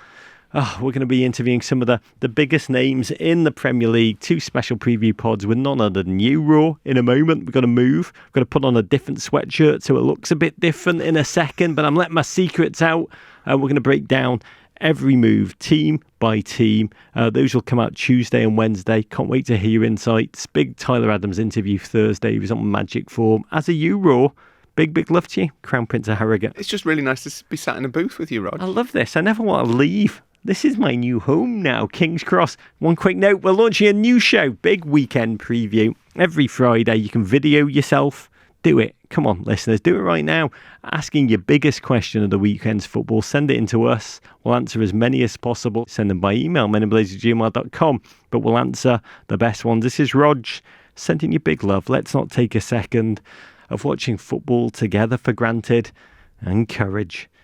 We're going to be interviewing some of the biggest names in the Premier League. 2 special preview pods with none other than you, Raw. In a moment, we've got to move. We've got to put on a different sweatshirt so it looks a bit different in a second, but I'm letting my secrets out. We're going to break down every move, team by team. Those will come out Tuesday and Wednesday. Can't wait to hear your insights. Big Tyler Adams interview Thursday. He was on magic form. As a you, Raw. Big love to you, Crown Prince of Harrogate. It's just really nice to be sat in a booth with you, Rog. I love this. I never want to leave. This is my new home now, King's Cross. One quick note, we're launching a new show, big weekend preview. Every Friday, you can video yourself. Do it. Come on, listeners, do it right now. Asking your biggest question of the weekend's football. Send it in to us. We'll answer as many as possible. Send them by email, meninblazers@gmail.com. But we'll answer the best ones. This is Rog, sending you big love. Let's not take a second of watching football together for granted, and courage.